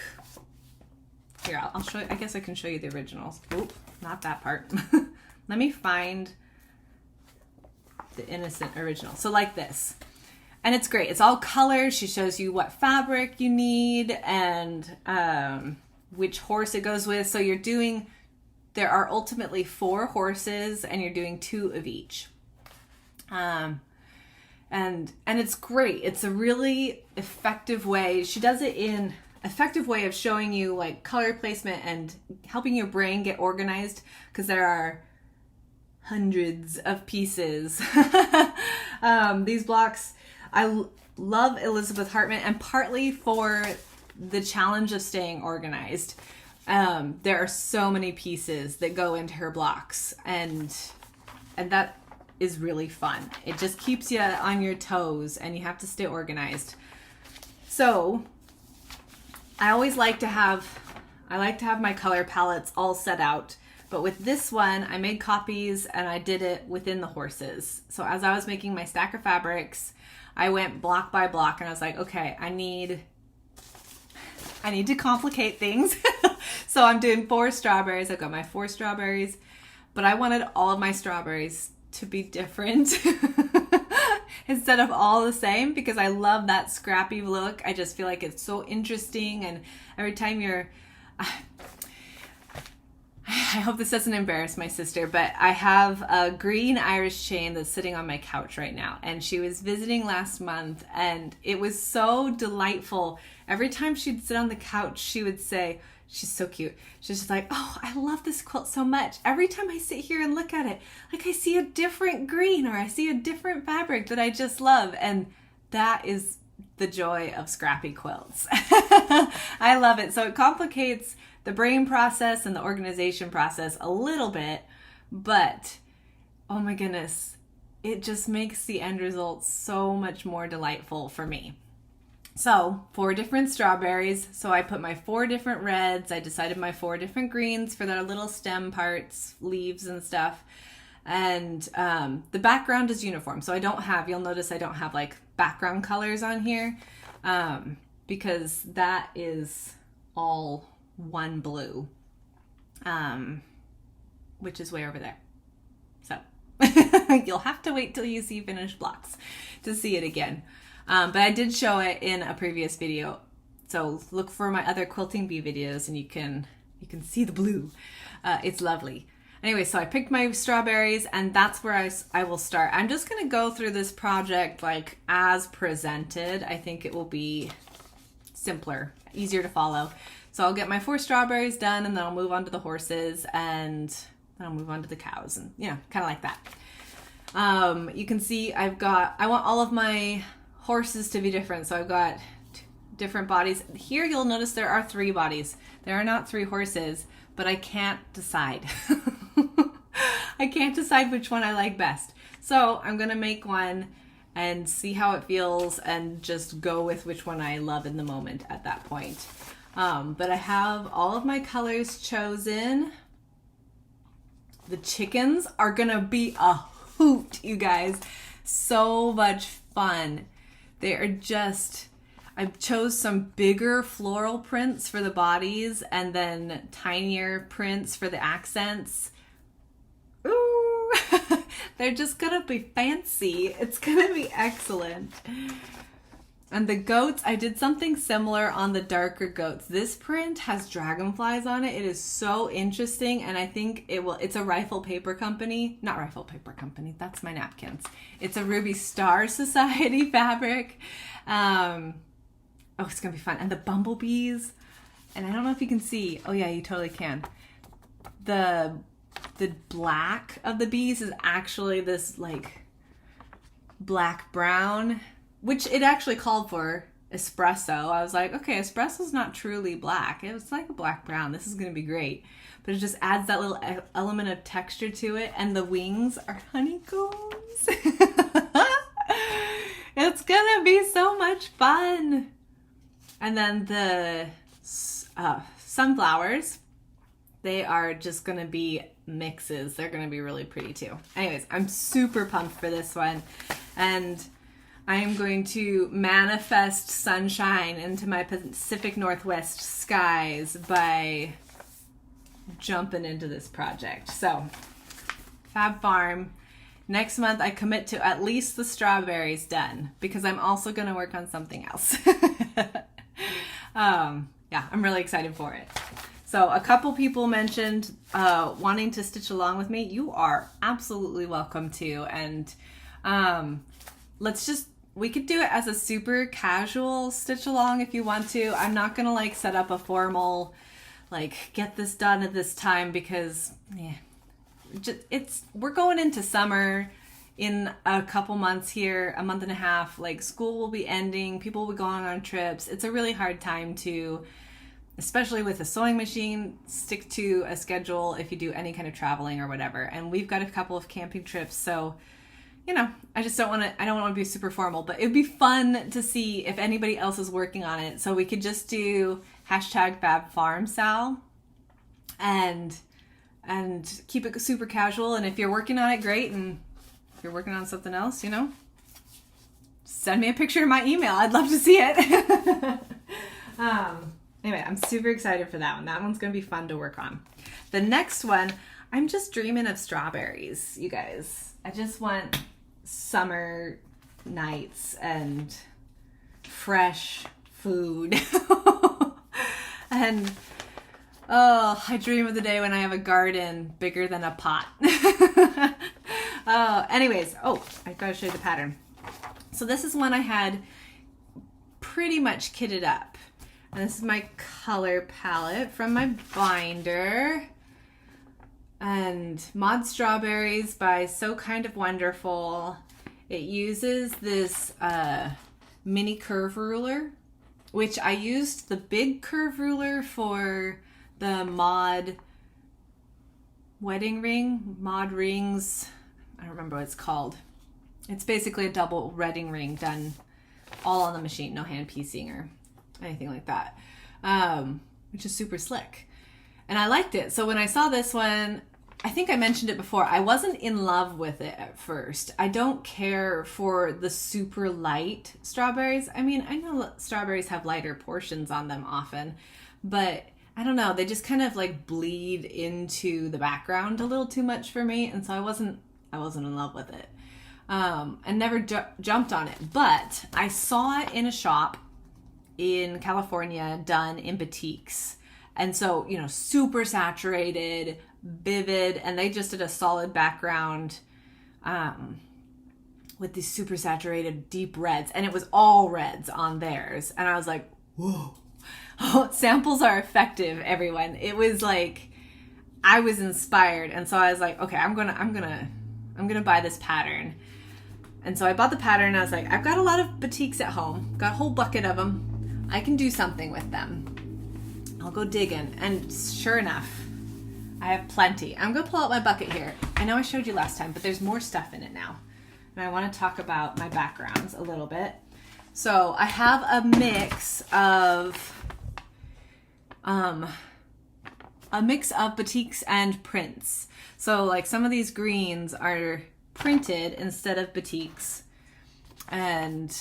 Here, I'll show you. I guess I can show you the originals. Oop, not that part. Let me find the innocent original. So like this. And it's great. It's all colors. She shows you what fabric you need and which horse it goes with. So there are ultimately 4 horses and you're doing 2 of each. And it's great. It's a really effective way. She does it in effective way of showing you like color placement and helping your brain get organized because there are hundreds of pieces. These blocks, I love Elizabeth Hartman, and partly for the challenge of staying organized. There are so many pieces that go into her blocks, and that is really fun. It just keeps you on your toes, and you have to stay organized. So I always like to have my color palettes all set out. But with this one, I made copies and I did it within the horses. So as I was making my stack of fabrics, I went block by block and I was like, okay, I need to complicate things. So I'm doing 4 strawberries. I've got my 4 strawberries, but I wanted all of my strawberries to be different instead of all the same because I love that scrappy look. I just feel like it's so interesting, and every time I hope this doesn't embarrass my sister, but I have a green Irish chain that's sitting on my couch right now. And she was visiting last month and it was so delightful. Every time she'd sit on the couch, she would say, she's so cute. She's just like, oh, I love this quilt so much. Every time I sit here and look at it, like I see a different green or I see a different fabric that I just love. And that is the joy of scrappy quilts. I love it. So it complicates the brain process and the organization process a little bit, but oh my goodness, it just makes the end result so much more delightful for me. So 4 different strawberries. So I put my 4 different reds. I decided my 4 different greens for their little stem parts, leaves and stuff. And the background is uniform. So you'll notice I don't have like background colors on here because that is all one blue, which is way over there. So you'll have to wait till you see finished blocks to see it again. But I did show it in a previous video. So look for my other Quilting Bee videos and you can see the blue. It's lovely. Anyway, so I picked my strawberries and that's where I will start. I'm just gonna go through this project like as presented. I think it will be simpler, easier to follow. So I'll get my 4 strawberries done and then I'll move on to the horses and then I'll move on to the cows and kind of like that. You can see I want all of my horses to be different. So I've got different bodies. Here you'll notice there are 3 bodies. There are not 3 horses, but I can't decide. I can't decide which one I like best. So I'm gonna make one and see how it feels and just go with which one I love in the moment at that point. But I have all of my colors chosen. The chickens are gonna be a hoot, you guys. So much fun. They are just, I chose some bigger floral prints for the bodies and then tinier prints for the accents. Ooh, they're just gonna be fancy. It's gonna be excellent. And the goats, I did something similar on the darker goats. This print has dragonflies on it. It is so interesting, and I think it's a Rifle Paper Company. Not Rifle Paper Company, that's my napkins. It's a Ruby Star Society fabric. Oh, it's gonna be fun. And the bumblebees, and I don't know if you can see. Oh yeah, you totally can. The black of the bees is actually this like black brown, which it actually called for espresso. I was like, okay, espresso's not truly black. It's like a black brown. This is gonna be great. But it just adds that little element of texture to it. And the wings are honeycombs. It's gonna be so much fun. And then the sunflowers, they are just gonna be mixes. They're gonna be really pretty too. Anyways, I'm super pumped for this one. And I am going to manifest sunshine into my Pacific Northwest skies by jumping into this project. So, Fab Farm. Next month, I commit to at least the strawberries done because I'm also going to work on something else. Yeah, I'm really excited for it. So a couple people mentioned wanting to stitch along with me. You are absolutely welcome to. And we could do it as a super casual stitch along if you want to. I'm not going to like set up a formal, like get this done at this time because we're going into summer in a couple months here, a month and a half. Like school will be ending, people will be going on trips. It's a really hard time to, especially with a sewing machine, stick to a schedule if you do any kind of traveling or whatever. And we've got a couple of camping trips, so I just don't want to be super formal, but it'd be fun to see if anybody else is working on it. So we could just do #FabFarmSal and keep it super casual. And if you're working on it, great. And if you're working on something else, send me a picture in my email. I'd love to see it. Anyway, I'm super excited for that one. That one's going to be fun to work on. The next one, I'm just dreaming of strawberries, you guys. I just want summer nights and fresh food. And I dream of the day when I have a garden bigger than a pot. Anyways, I gotta show you the pattern. So this is one I had pretty much kitted up. And this is my color palette from my binder. And Mod Strawberries by So Kind of Wonderful. It uses this mini curve ruler, which I used the big curve ruler for the Mod wedding ring, Mod rings. I don't remember what it's called. It's basically a double wedding ring done all on the machine, no hand piecing or anything like that, which is super slick. And I liked it. So when I saw this one, I think I mentioned it before, I wasn't in love with it at first. I don't care for the super light strawberries. I mean, I know strawberries have lighter portions on them often, but I don't know, they just kind of like bleed into the background a little too much for me, and so I wasn't in love with it. And never jumped on it, but I saw it in a shop in California done in batiks. And so, you know, super saturated, vivid, and they just did a solid background with these super saturated deep reds, and it was all reds on theirs. And I was like, whoa. Oh, samples are effective, everyone. It was like, I was inspired, and so I was like, okay, I'm gonna buy this pattern. And so I bought the pattern, and I was like, I've got a lot of batiks at home, got a whole bucket of them. I can do something with them. I'll go digging. And sure enough, I have plenty. I'm gonna pull out my bucket here. I know I showed you last time, but there's more stuff in it now. And I want to talk about my backgrounds a little bit. So I have a mix of batiks and prints. So like some of these greens are printed instead of batiks, and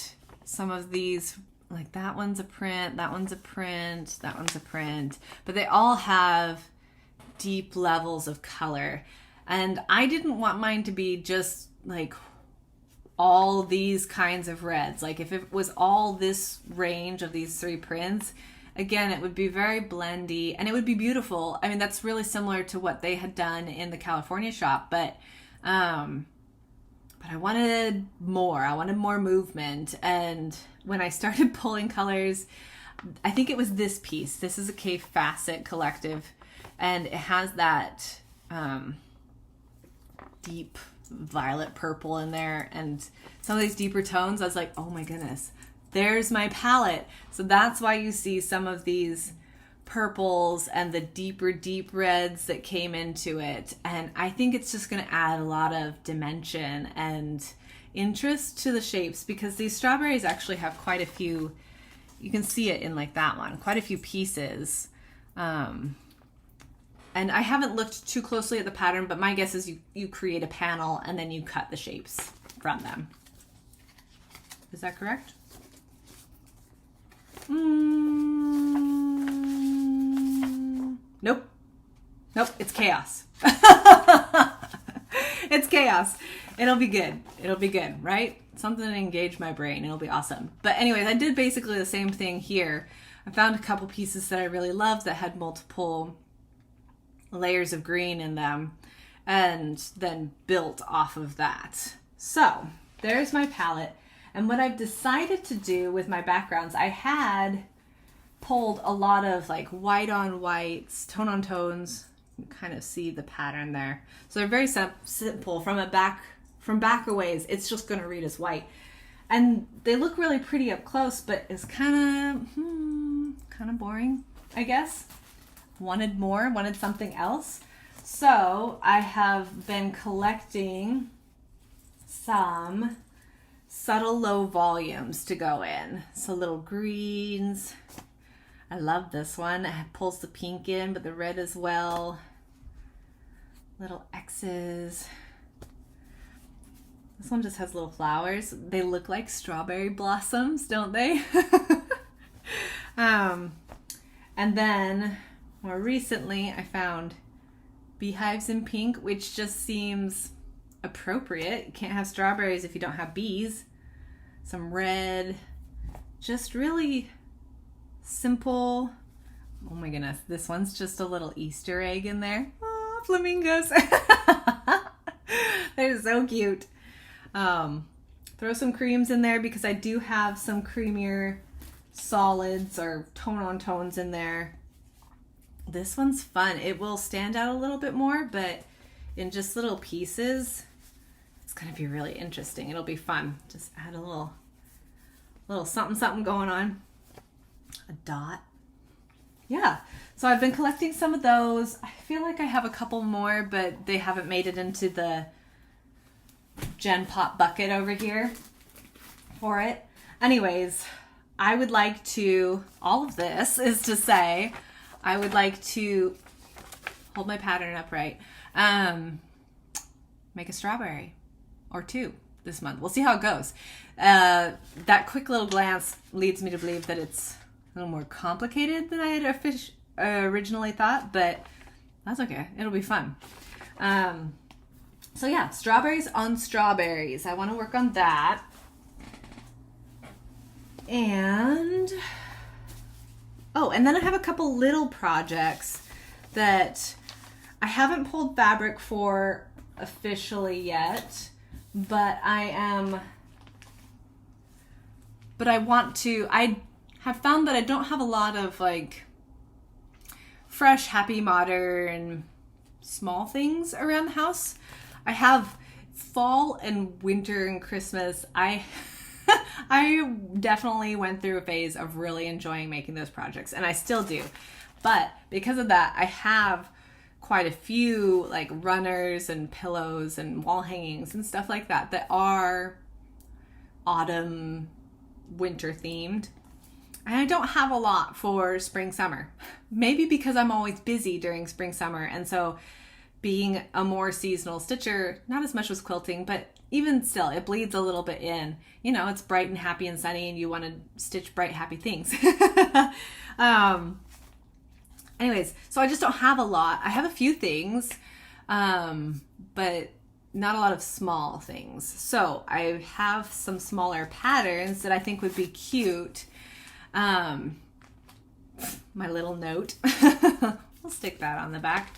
some of these, like that one's a print, that one's a print, that one's a print, but they all have deep levels of color. And I didn't want mine to be just like all these kinds of reds. Like if it was all this range of these 3 prints, again, it would be very blendy and it would be beautiful. I mean, that's really similar to what they had done in the California shop, but I wanted more. I wanted more movement. And when I started pulling colors, I think it was this piece. This is a K Facet Collective, and it has that deep violet purple in there, and some of these deeper tones. I was like, oh my goodness, there's my palette. So that's why you see some of these purples and the deeper deep reds that came into it. And I think it's just going to add a lot of dimension and interest to the shapes, because these strawberries actually have quite a few, you can see it in like that one, quite a few pieces. And I haven't looked too closely at the pattern, but my guess is you create a panel and then you cut the shapes from them. Is that correct? Nope. Nope, it's chaos. It's chaos. It'll be good. It'll be good, right? Something to engage my brain. It'll be awesome. But anyways, I did basically the same thing here. I found a couple pieces that I really loved that had multiple layers of green in them, and then built off of that. So there's my palette. And what I've decided to do with my backgrounds, I had pulled a lot of like white on whites, tone on tones. You can kind of see the pattern there. So they're very simple. From back a ways, it's just going to read as white. And they look really pretty up close, but it's kind of boring, I guess. Wanted more, wanted something else. So I have been collecting some subtle low volumes to go in. So little greens. I love this one. It pulls the pink in, but the red as well. Little X's. This one just has little flowers. They look like strawberry blossoms, don't they? And then more recently, I found beehives in pink, which just seems appropriate. You can't have strawberries if you don't have bees. Some red, just really simple. Oh my goodness, this one's just a little Easter egg in there. Oh, flamingos. They're so cute. Throw some creams in there because I do have some creamier solids or tone on tones in there. This one's fun. It will stand out a little bit more, but in just little pieces, it's going to be really interesting. It'll be fun. Just add a little something going on. A dot. Yeah. So I've been collecting some of those. I feel like I have a couple more, but they haven't made it into the Gen Pop bucket over here for it. Anyways, I would like to, all of this is to say, I would like to hold my pattern upright. Make a strawberry or 2 this month. We'll see how it goes. That quick little glance leads me to believe that it's a little more complicated than I had originally thought, but that's okay. It'll be fun. So yeah, strawberries on strawberries. I want to work on that. And Oh, and then I have a couple little projects that I haven't pulled fabric for officially yet, but I want to. I have found that I don't have a lot of like fresh, happy, modern, small things around the house. I have fall and winter and Christmas. I definitely went through a phase of really enjoying making those projects, and I still do. But because of that, I have quite a few like runners and pillows and wall hangings and stuff like that that are autumn, winter themed. And I don't have a lot for spring, summer. Maybe because I'm always busy during spring, summer. And so being a more seasonal stitcher, not as much with quilting, but even still, it bleeds a little bit in. You know, it's bright and happy and sunny and you want to stitch bright, happy things. Anyways, so I just don't have a lot. I have a few things, but not a lot of small things. So I have some smaller patterns that I think would be cute. My little note. We'll stick that on the back.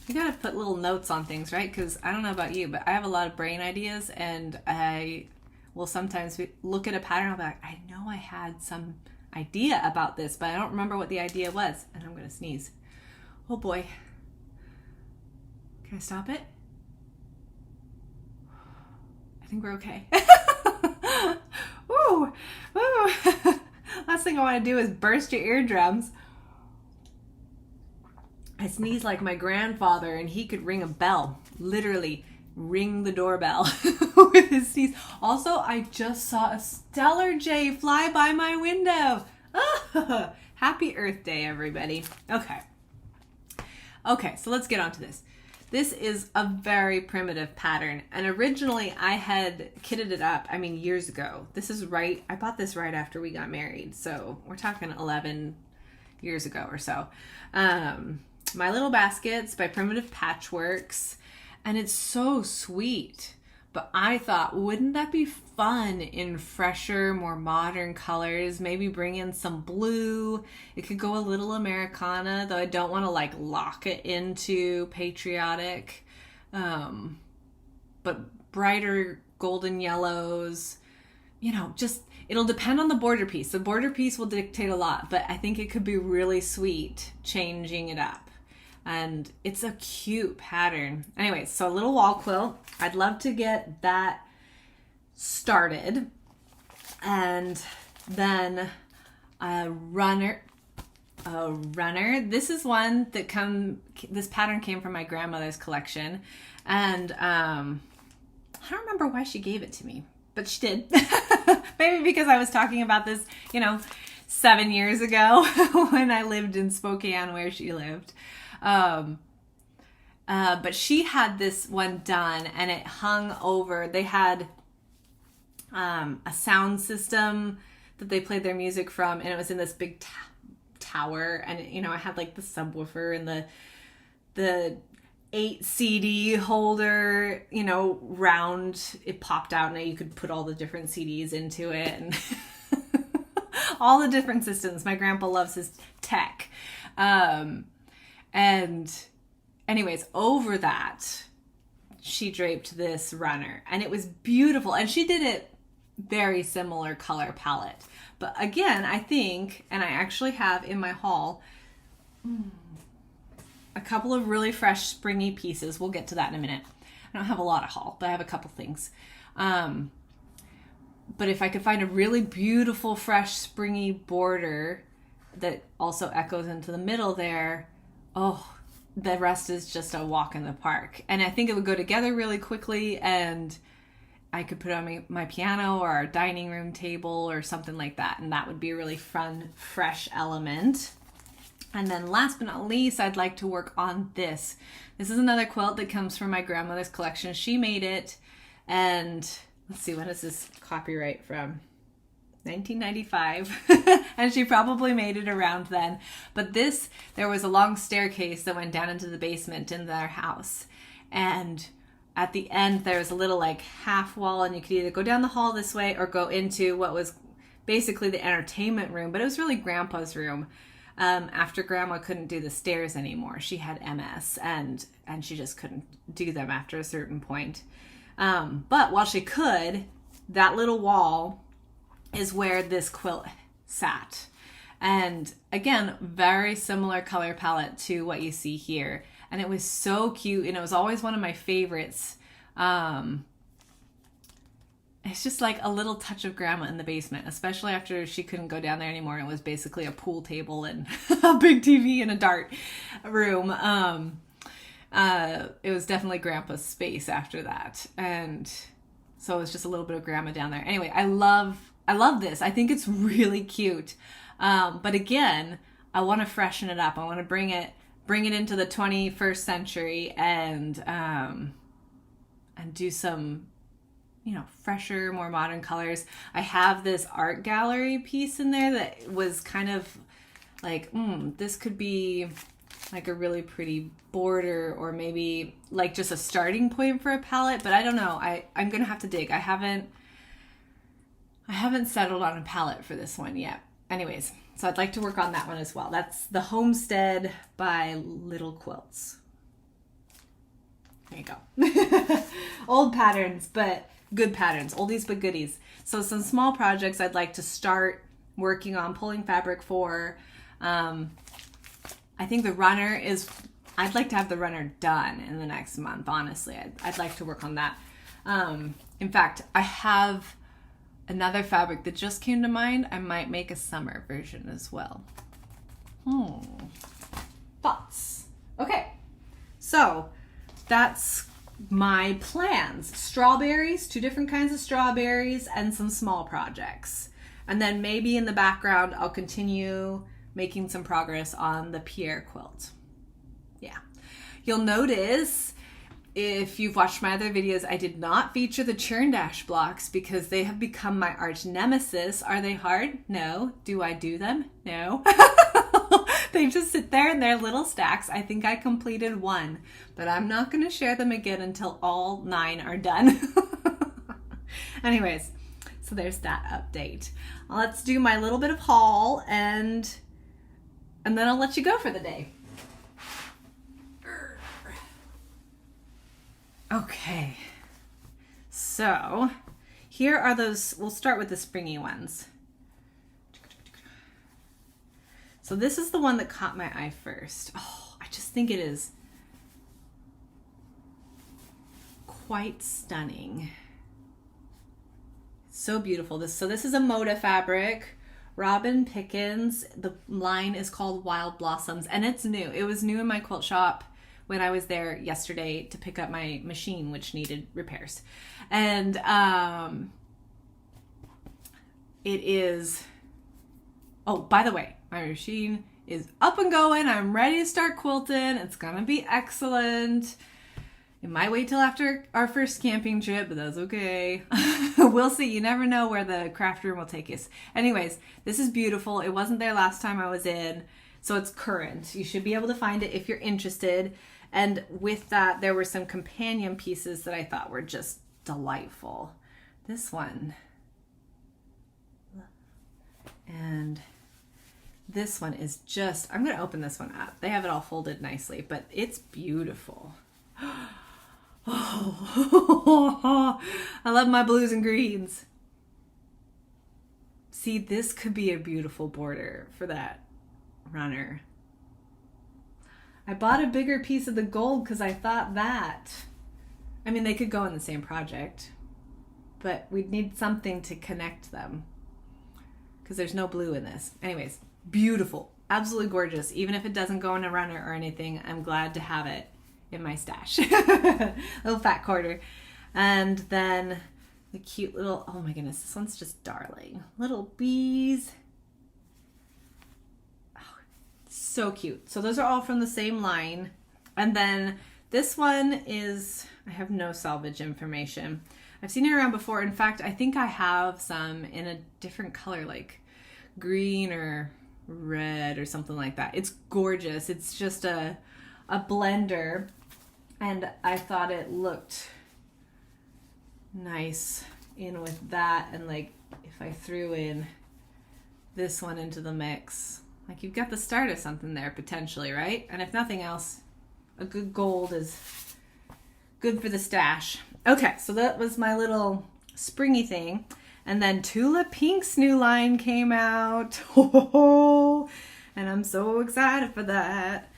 You gotta put little notes on things, right? Because I don't know about you, but I have a lot of brain ideas, and I will sometimes look at a pattern and I'll be like, I know I had some idea about this, but I don't remember what the idea was. And I'm gonna sneeze. Oh boy. Can I stop it? I think we're okay. Woo! Woo! Last thing I want to do is burst your eardrums. I sneeze like my grandfather, and he could ring a bell. Literally ring the doorbell with his sneeze. Also, I just saw a stellar jay fly by my window. Oh, happy Earth Day, everybody. Okay, so let's get on to this. This is a very primitive pattern, and originally I had kitted it up, years ago. I bought this right after we got married, so we're talking 11 years ago or so. My Little Baskets by Primitive Patchworks, and it's so sweet. But I thought, wouldn't that be fun in fresher, more modern colors? Maybe bring in some blue. It could go a little Americana, though I don't want to like lock it into patriotic. But brighter golden yellows. You know, just it'll depend on the border piece. The border piece will dictate a lot, but I think it could be really sweet changing it up. And it's a cute pattern. Anyways, so a little wall quilt. I'd love to get that started. And then a runner. This is one that this pattern came from my grandmother's collection. And I don't remember why she gave it to me, but she did. Maybe because I was talking about this, 7 years ago when I lived in Spokane where she lived. But she had this one done, and it hung over. They had a sound system that they played their music from, and it was in this big tower. And I had like the subwoofer and the 8 CD holder, round. It popped out, and you could put all the different CDs into it, and all the different systems. My grandpa loves his tech. And anyways, over that, she draped this runner, and it was beautiful. And she did it very similar color palette. But again, I think, and I actually have in my haul, a couple of really fresh, springy pieces. We'll get to that in a minute. I don't have a lot of haul, but I have a couple things. But if I could find a really beautiful, fresh, springy border that also echoes into the middle there, the rest is just a walk in the park. And I think it would go together really quickly, and I could put it on my piano or our dining room table or something like that. And that would be a really fun, fresh element. And then last but not least, I'd like to work on this. This is another quilt that comes from my grandmother's collection. She made it, and let's see, when is this copyright from? 1995. And she probably made it around then. But there was a long staircase that went down into the basement in their house. And at the end, there was a little like half wall, and you could either go down the hall this way or go into what was basically the entertainment room, but it was really Grandpa's room. After Grandma couldn't do the stairs anymore. She had MS and she just couldn't do them after a certain point. But while she could, that little wall is where this quilt sat. And again, very similar color palette to what you see here. And it was so cute, and it was always one of my favorites. It's just like a little touch of Grandma in the basement, especially after she couldn't go down there anymore. It was basically a pool table and a big TV and a dart room. It was definitely Grandpa's space after that. And so it was just a little bit of Grandma down there. Anyway, I love this. I think it's really cute. But again, I want to freshen it up. I want to bring it into the 21st century and do some, fresher, more modern colors. I have this art gallery piece in there that was kind of like, this could be like a really pretty border, or maybe like just a starting point for a palette, but I don't know. I'm going to have to dig. I haven't settled on a palette for this one yet. Anyways, so I'd like to work on that one as well. That's the Homestead by Little Quilts. There you go. Old patterns, but good patterns. Oldies but goodies. So some small projects I'd like to start working on pulling fabric for. I think the runner I'd like to have the runner done in the next month, honestly. I'd like to work on that. In fact, I have another fabric that just came to mind. I might make a summer version as well. Thoughts? Okay, so that's my plans. Strawberries, 2 different kinds of strawberries, and some small projects. And then maybe in the background, I'll continue making some progress on the Pierre quilt. Yeah. You'll notice, if you've watched my other videos, I did not feature the churn dash blocks because they have become my arch nemesis. Are they hard? No. Do I do them? No. They just sit there in their little stacks. I think I completed 1, but I'm not going to share them again until all 9 are done. Anyways, so there's that update. Let's do my little bit of haul and then I'll let you go for the day. Okay, so here are those. We'll start with the springy ones. So this is the one that caught my eye first. Oh, I just think it is quite stunning. So beautiful. So this is a Moda fabric, Robin Pickens. The line is called Wild Blossoms, and it's new. It was new in my quilt shop when I was there yesterday to pick up my machine, which needed repairs. And it is, oh, by the way, my machine is up and going. I'm ready to start quilting. It's gonna be excellent. It might wait till after our first camping trip, but that's okay. We'll see. You never know where the craft room will take us. Anyways, this is beautiful. It wasn't there last time I was in, so it's current. You should be able to find it if you're interested. And with that, there were some companion pieces that I thought were just delightful. This one. And this one is just, I'm going to open this one up. They have it all folded nicely, but it's beautiful. Oh, I love my blues and greens. See, this could be a beautiful border for that runner. I bought a bigger piece of the gold because I thought that, I mean, they could go in the same project, but we'd need something to connect them because there's no blue in this. Anyways, beautiful, absolutely gorgeous. Even if it doesn't go in a runner or anything, I'm glad to have it in my stash. Little fat quarter. And then the cute little, oh my goodness, this one's just darling. Little bees. So cute. So those are all from the same line. And then this one is, I have no salvage information. I've seen it around before. In fact, I think I have some in a different color, like green or red or something like that. It's gorgeous. It's just a blender. And I thought it looked nice in with that. And like if I threw in this one into the mix. Like, you've got the start of something there potentially, right? And if nothing else, a good gold is good for the stash. Okay, so that was my little springy thing. And then Tula Pink's new line came out. And I'm so excited for that.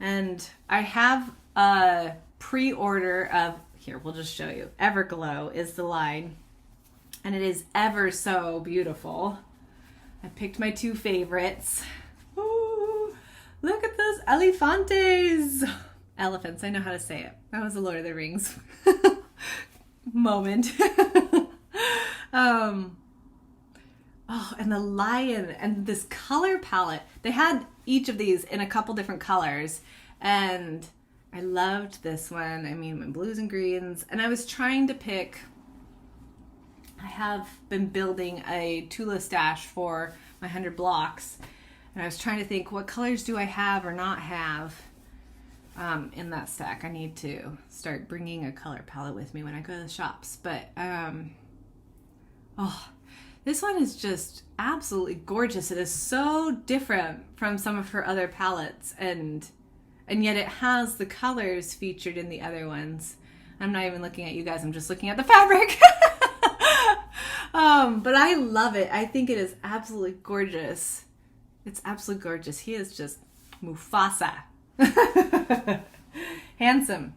And I have a pre-order of, here, we'll just show you. Everglow is the line. And it is ever so beautiful. I picked my two favorites. Ooh, look at those elefantes. Elephants, I know how to say it. That was a Lord of the Rings moment. Oh, and the lion and this color palette. They had each of these in a couple different colors. And I loved this one. I mean, my blues and greens. And I was trying to pick... I have been building a Tula stash for my 100 blocks, and I was trying to think, what colors do I have or not have in that stack? I need to start bringing a color palette with me when I go to the shops. But, oh, this one is just absolutely gorgeous. It is so different from some of her other palettes, and yet it has the colors featured in the other ones. I'm not even looking at you guys, I'm just looking at the fabric. But I love it. I think it is absolutely gorgeous. It's absolutely gorgeous. He is just Mufasa. Handsome.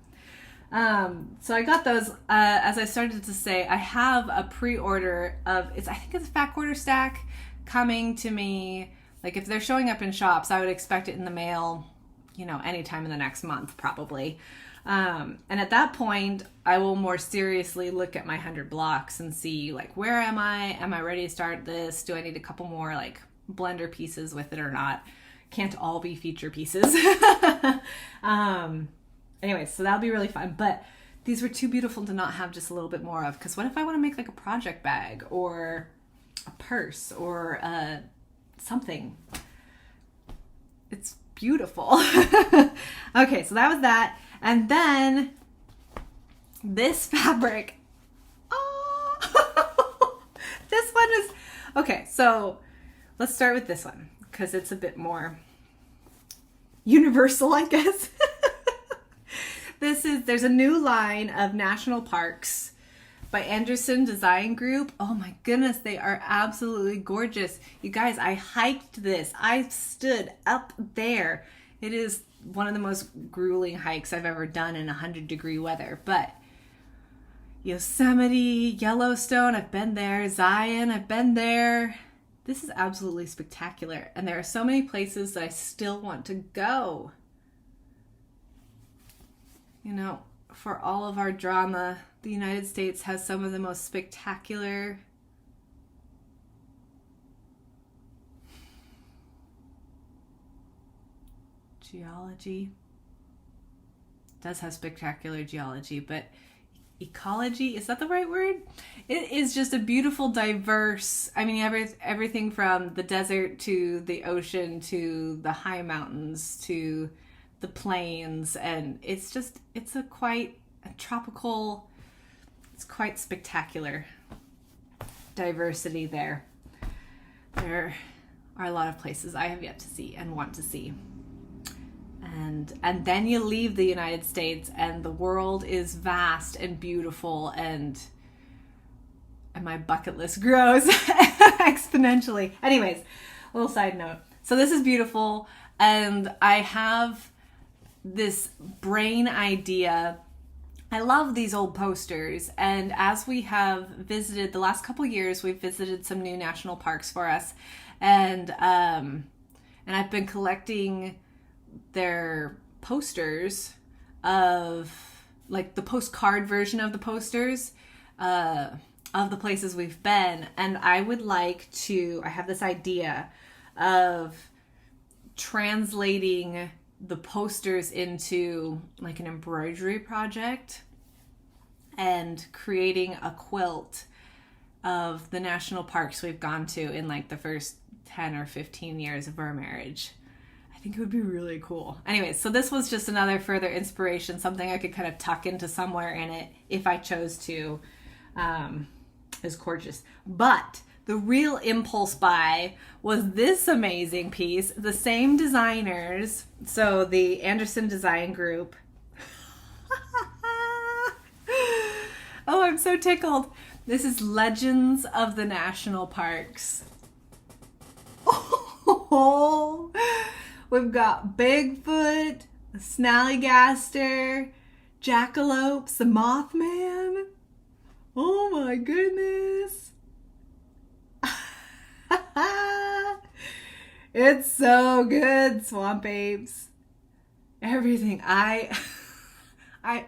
So I got those, as I started to say, I have a pre-order of, I think it's a back order stack coming to me. Like, if they're showing up in shops, I would expect it in the mail, you know, anytime in the next month, probably. And at that point, I will more seriously look at my 100 blocks and see, like, where am I? Am I ready to start this? Do I need a couple more, like, blender pieces with it or not? Can't all be feature pieces. Anyways, so that'll be really fun. But these were too beautiful to not have just a little bit more of. Because what if I want to make, like, a project bag or a purse or something? It's beautiful. Okay, so that was that. And then this fabric, oh, this one is, okay, so let's start with this one because it's a bit more universal, I guess. There's a new line of national parks by Anderson Design Group. Oh my goodness, they are absolutely gorgeous. You guys, I hiked this. I stood up there. It is one of the most grueling hikes I've ever done in 100-degree weather. But Yosemite, Yellowstone, I've been there. Zion, I've been there. This is absolutely spectacular. And there are so many places that I still want to go. You know, for all of our drama, the United States has some of the most spectacular geology. It does have spectacular geology, but ecology, is that the right word? It is just a beautiful, diverse, I mean, everything from the desert to the ocean to the high mountains to the plains, and it's quite tropical, it's quite spectacular diversity there. There are a lot of places I have yet to see and want to see. And then you leave the United States and the world is vast and beautiful, and my bucket list grows exponentially. Anyways, a little side note. So this is beautiful, and I have this brain idea. I love these old posters, and as we have visited the last couple years, we've visited some new national parks for us, and I've been collecting their posters of, like, the postcard version of the posters of the places we've been, and I have this idea of translating the posters into, like, an embroidery project and creating a quilt of the national parks we've gone to in, like, the first 10 or 15 years of our marriage. I think it would be really cool. Anyways, so this was just another further inspiration, something I could kind of tuck into somewhere in it if I chose to. Is gorgeous. But the real impulse buy was this amazing piece. The same designers, so the Anderson Design Group. Oh, I'm so tickled. This is Legends of the National Parks. Oh, we've got Bigfoot, the Snallygaster, Jackalopes, the Mothman. Oh my goodness. It's so good, Swamp Apes. Everything.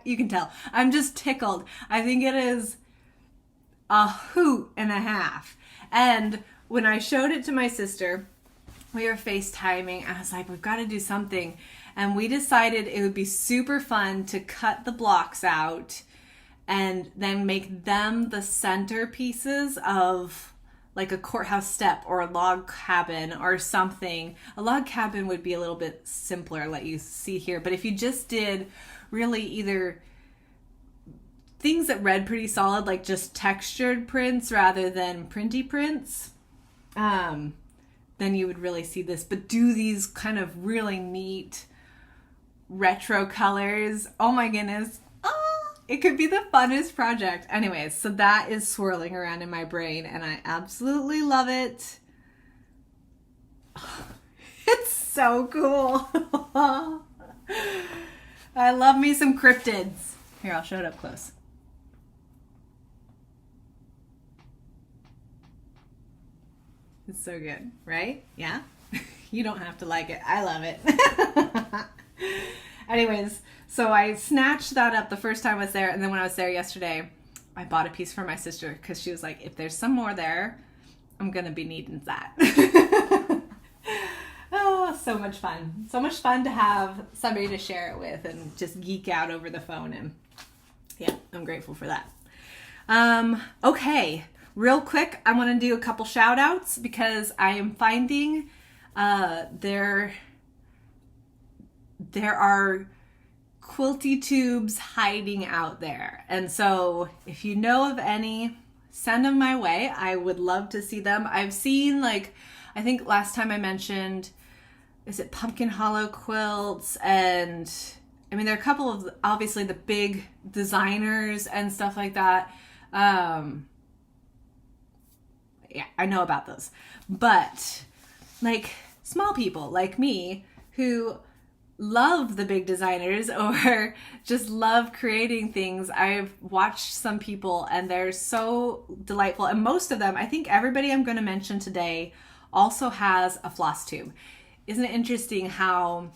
You can tell. I'm just tickled. I think it is a hoot and a half. And when I showed it to my sister, we were FaceTiming. I was like, we've got to do something. And we decided it would be super fun to cut the blocks out and then make them the centerpieces of like a courthouse step or a log cabin or something. A log cabin would be a little bit simpler, like you see here. But if you just did really either things that read pretty solid, like just textured prints rather than printy prints, then you would really see this. But do these kind of really neat retro colors. Oh my goodness. Oh, it could be the funnest project. Anyways, so that is swirling around in my brain and I absolutely love it. It's so cool. I love me some cryptids. Here, I'll show it up close. It's so good, right? Yeah? You don't have to like it. I love it. Anyways, so I snatched that up the first time I was there, and then when I was there yesterday, I bought a piece for my sister because she was like, if there's some more there, I'm going to be needing that. Oh, so much fun. So much fun to have somebody to share it with and just geek out over the phone. And yeah, I'm grateful for that. Okay, real quick, I want to do a couple shout outs because I am finding there are quilty tubes hiding out there. And so if you know of any, send them my way. I would love to see them. I've seen, like, I think last time I mentioned, is it pumpkin hollow quilts? And I mean, there are a couple of, obviously, the big designers and stuff like that. Yeah, I know about those. But like small people like me who love the big designers or just love creating things, I've watched some people and they're so delightful. And most of them, I think everybody I'm going to mention today also has a floss tube. Isn't it interesting how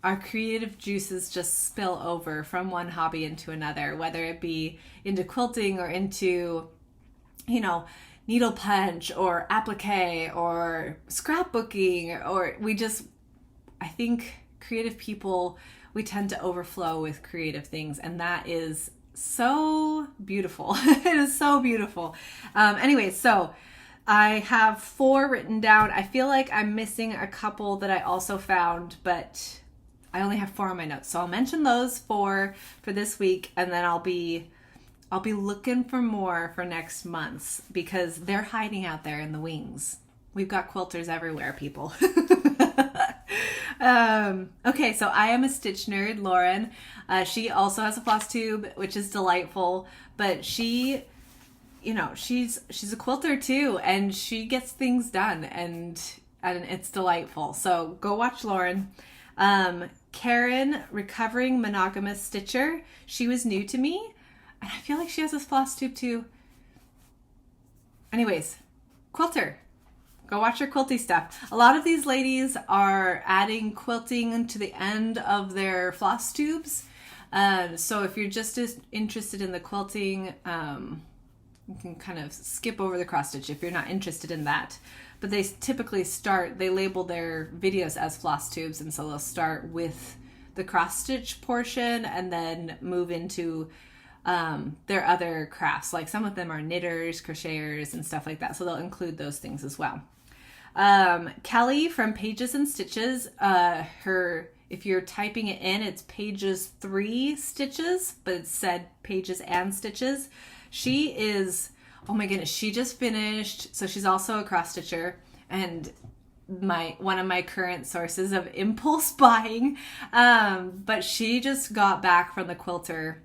our creative juices just spill over from one hobby into another, whether it be into quilting or into, you know, needle punch or applique or scrapbooking, or I think creative people, we tend to overflow with creative things, and that is so beautiful. It is so beautiful. Anyway, so I have 4 written down. I feel like I'm missing a couple that I also found, but I only have 4 on my notes. So I'll mention those 4 for this week, and then I'll be looking for more for next month's because they're hiding out there in the wings. We've got quilters everywhere, people. Okay, so I am a stitch nerd, Lauren. She also has a floss tube, which is delightful, but she, you know, she's a quilter too, and she gets things done, and it's delightful. So go watch Lauren. Karen, recovering monogamous stitcher. She was new to me, and I feel like she has a floss tube too. Anyways, quilter. Go watch her quilty stuff. A lot of these ladies are adding quilting to the end of their floss tubes. So if you're just as interested in the quilting, you can kind of skip over the cross stitch if you're not interested in that. But they typically they label their videos as floss tubes, and so they'll start with the cross stitch portion and then move into their other crafts. Like some of them are knitters, crocheters, and stuff like that. So they'll include those things as well. Kelley from Pages and Stitches, if you're typing it in, it's pages 3 stitches, but it said pages and stitches. She is oh my goodness, she just finished. So she's also a cross stitcher and one of my current sources of impulse buying. But she just got back from the quilter.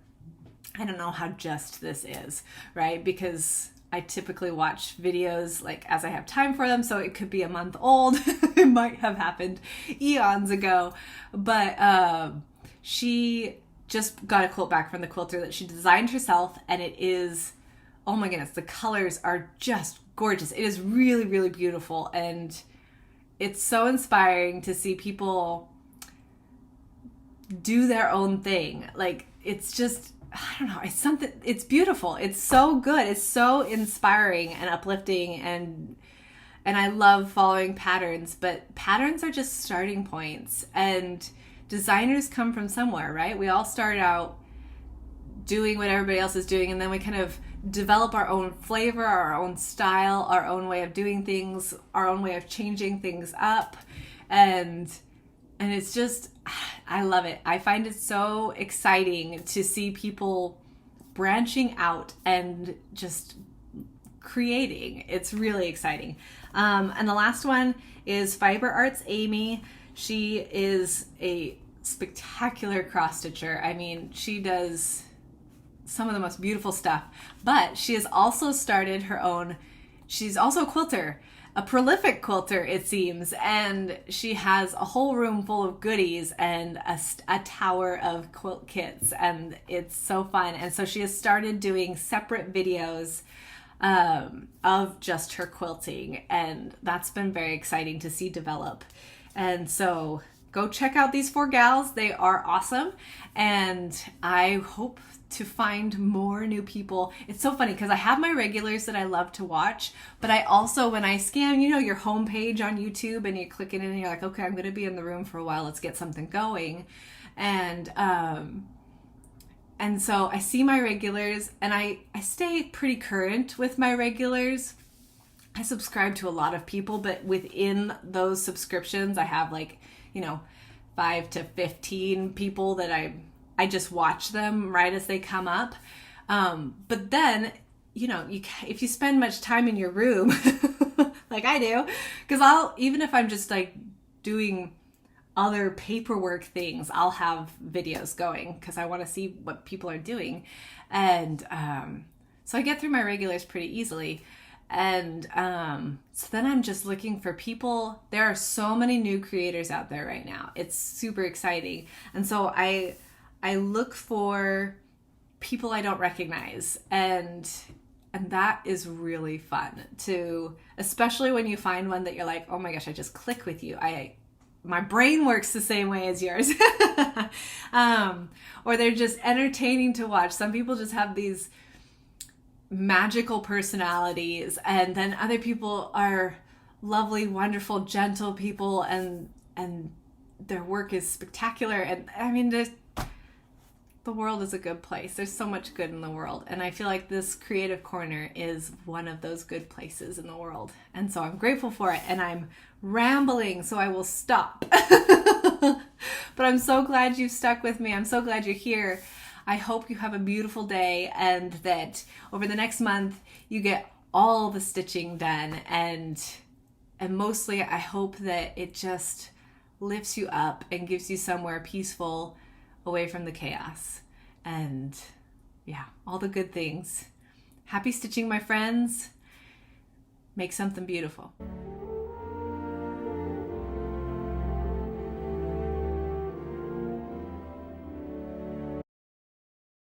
I don't know how just this is, right? Because I typically watch videos like as I have time for them, so it could be a month old. It might have happened eons ago, but she just got a quilt back from the quilter that she designed herself, and it is, oh my goodness, the colors are just gorgeous. It is really, really beautiful, and it's so inspiring to see people do their own thing. Like, it's just, I don't know, it's something, it's beautiful. It's so good. It's so inspiring and uplifting, and I love following patterns, but patterns are just starting points, and designers come from somewhere, right? We all start out doing what everybody else is doing, and then we kind of develop our own flavor, our own style, our own way of doing things, our own way of changing things up, and it's just, I love it. I find it so exciting to see people branching out and just creating. It's really exciting. And the last one is Fiber Arts Amy. She is a spectacular cross stitcher. I mean, she does some of the most beautiful stuff, but she has also started her own, she's also a quilter, a prolific quilter, it seems, and she has a whole room full of goodies and a tower of quilt kits, and it's so fun. And so she has started doing separate videos of just her quilting, and that's been very exciting to see develop. And so go check out these 4 gals. They are awesome, and I hope to find more new people. It's so funny because I have my regulars that I love to watch, but I also, when I scan, you know, your homepage on YouTube and you click it in and you're like, okay, I'm going to be in the room for a while. Let's get something going. And so I see my regulars, and I stay pretty current with my regulars. I subscribe to a lot of people, but within those subscriptions, I have like, you know, 5 to 15 people that I just watch them right as they come up. But then, you know, if you spend much time in your room, like I do, because even if I'm just like doing other paperwork things, I'll have videos going because I want to see what people are doing. And so I get through my regulars pretty easily. And so then I'm just looking for people. There are so many new creators out there right now. It's super exciting. And so I look for people I don't recognize, and that is really fun to, especially when you find one that you're like, oh my gosh, I just click with you. My brain works the same way as yours. Or they're just entertaining to watch. Some people just have these magical personalities, and then other people are lovely, wonderful, gentle people, and their work is spectacular. And I mean, the world is a good place. There's so much good in the world, and I feel like this creative corner is one of those good places in the world. And so I'm grateful for it, and I'm rambling, so I will stop. But I'm so glad you've stuck with me. I'm so glad you're here. I hope you have a beautiful day, and that over the next month you get all the stitching done, and mostly I hope that it just lifts you up and gives you somewhere peaceful away from the chaos, and yeah, all the good things. Happy stitching, my friends. Make something beautiful.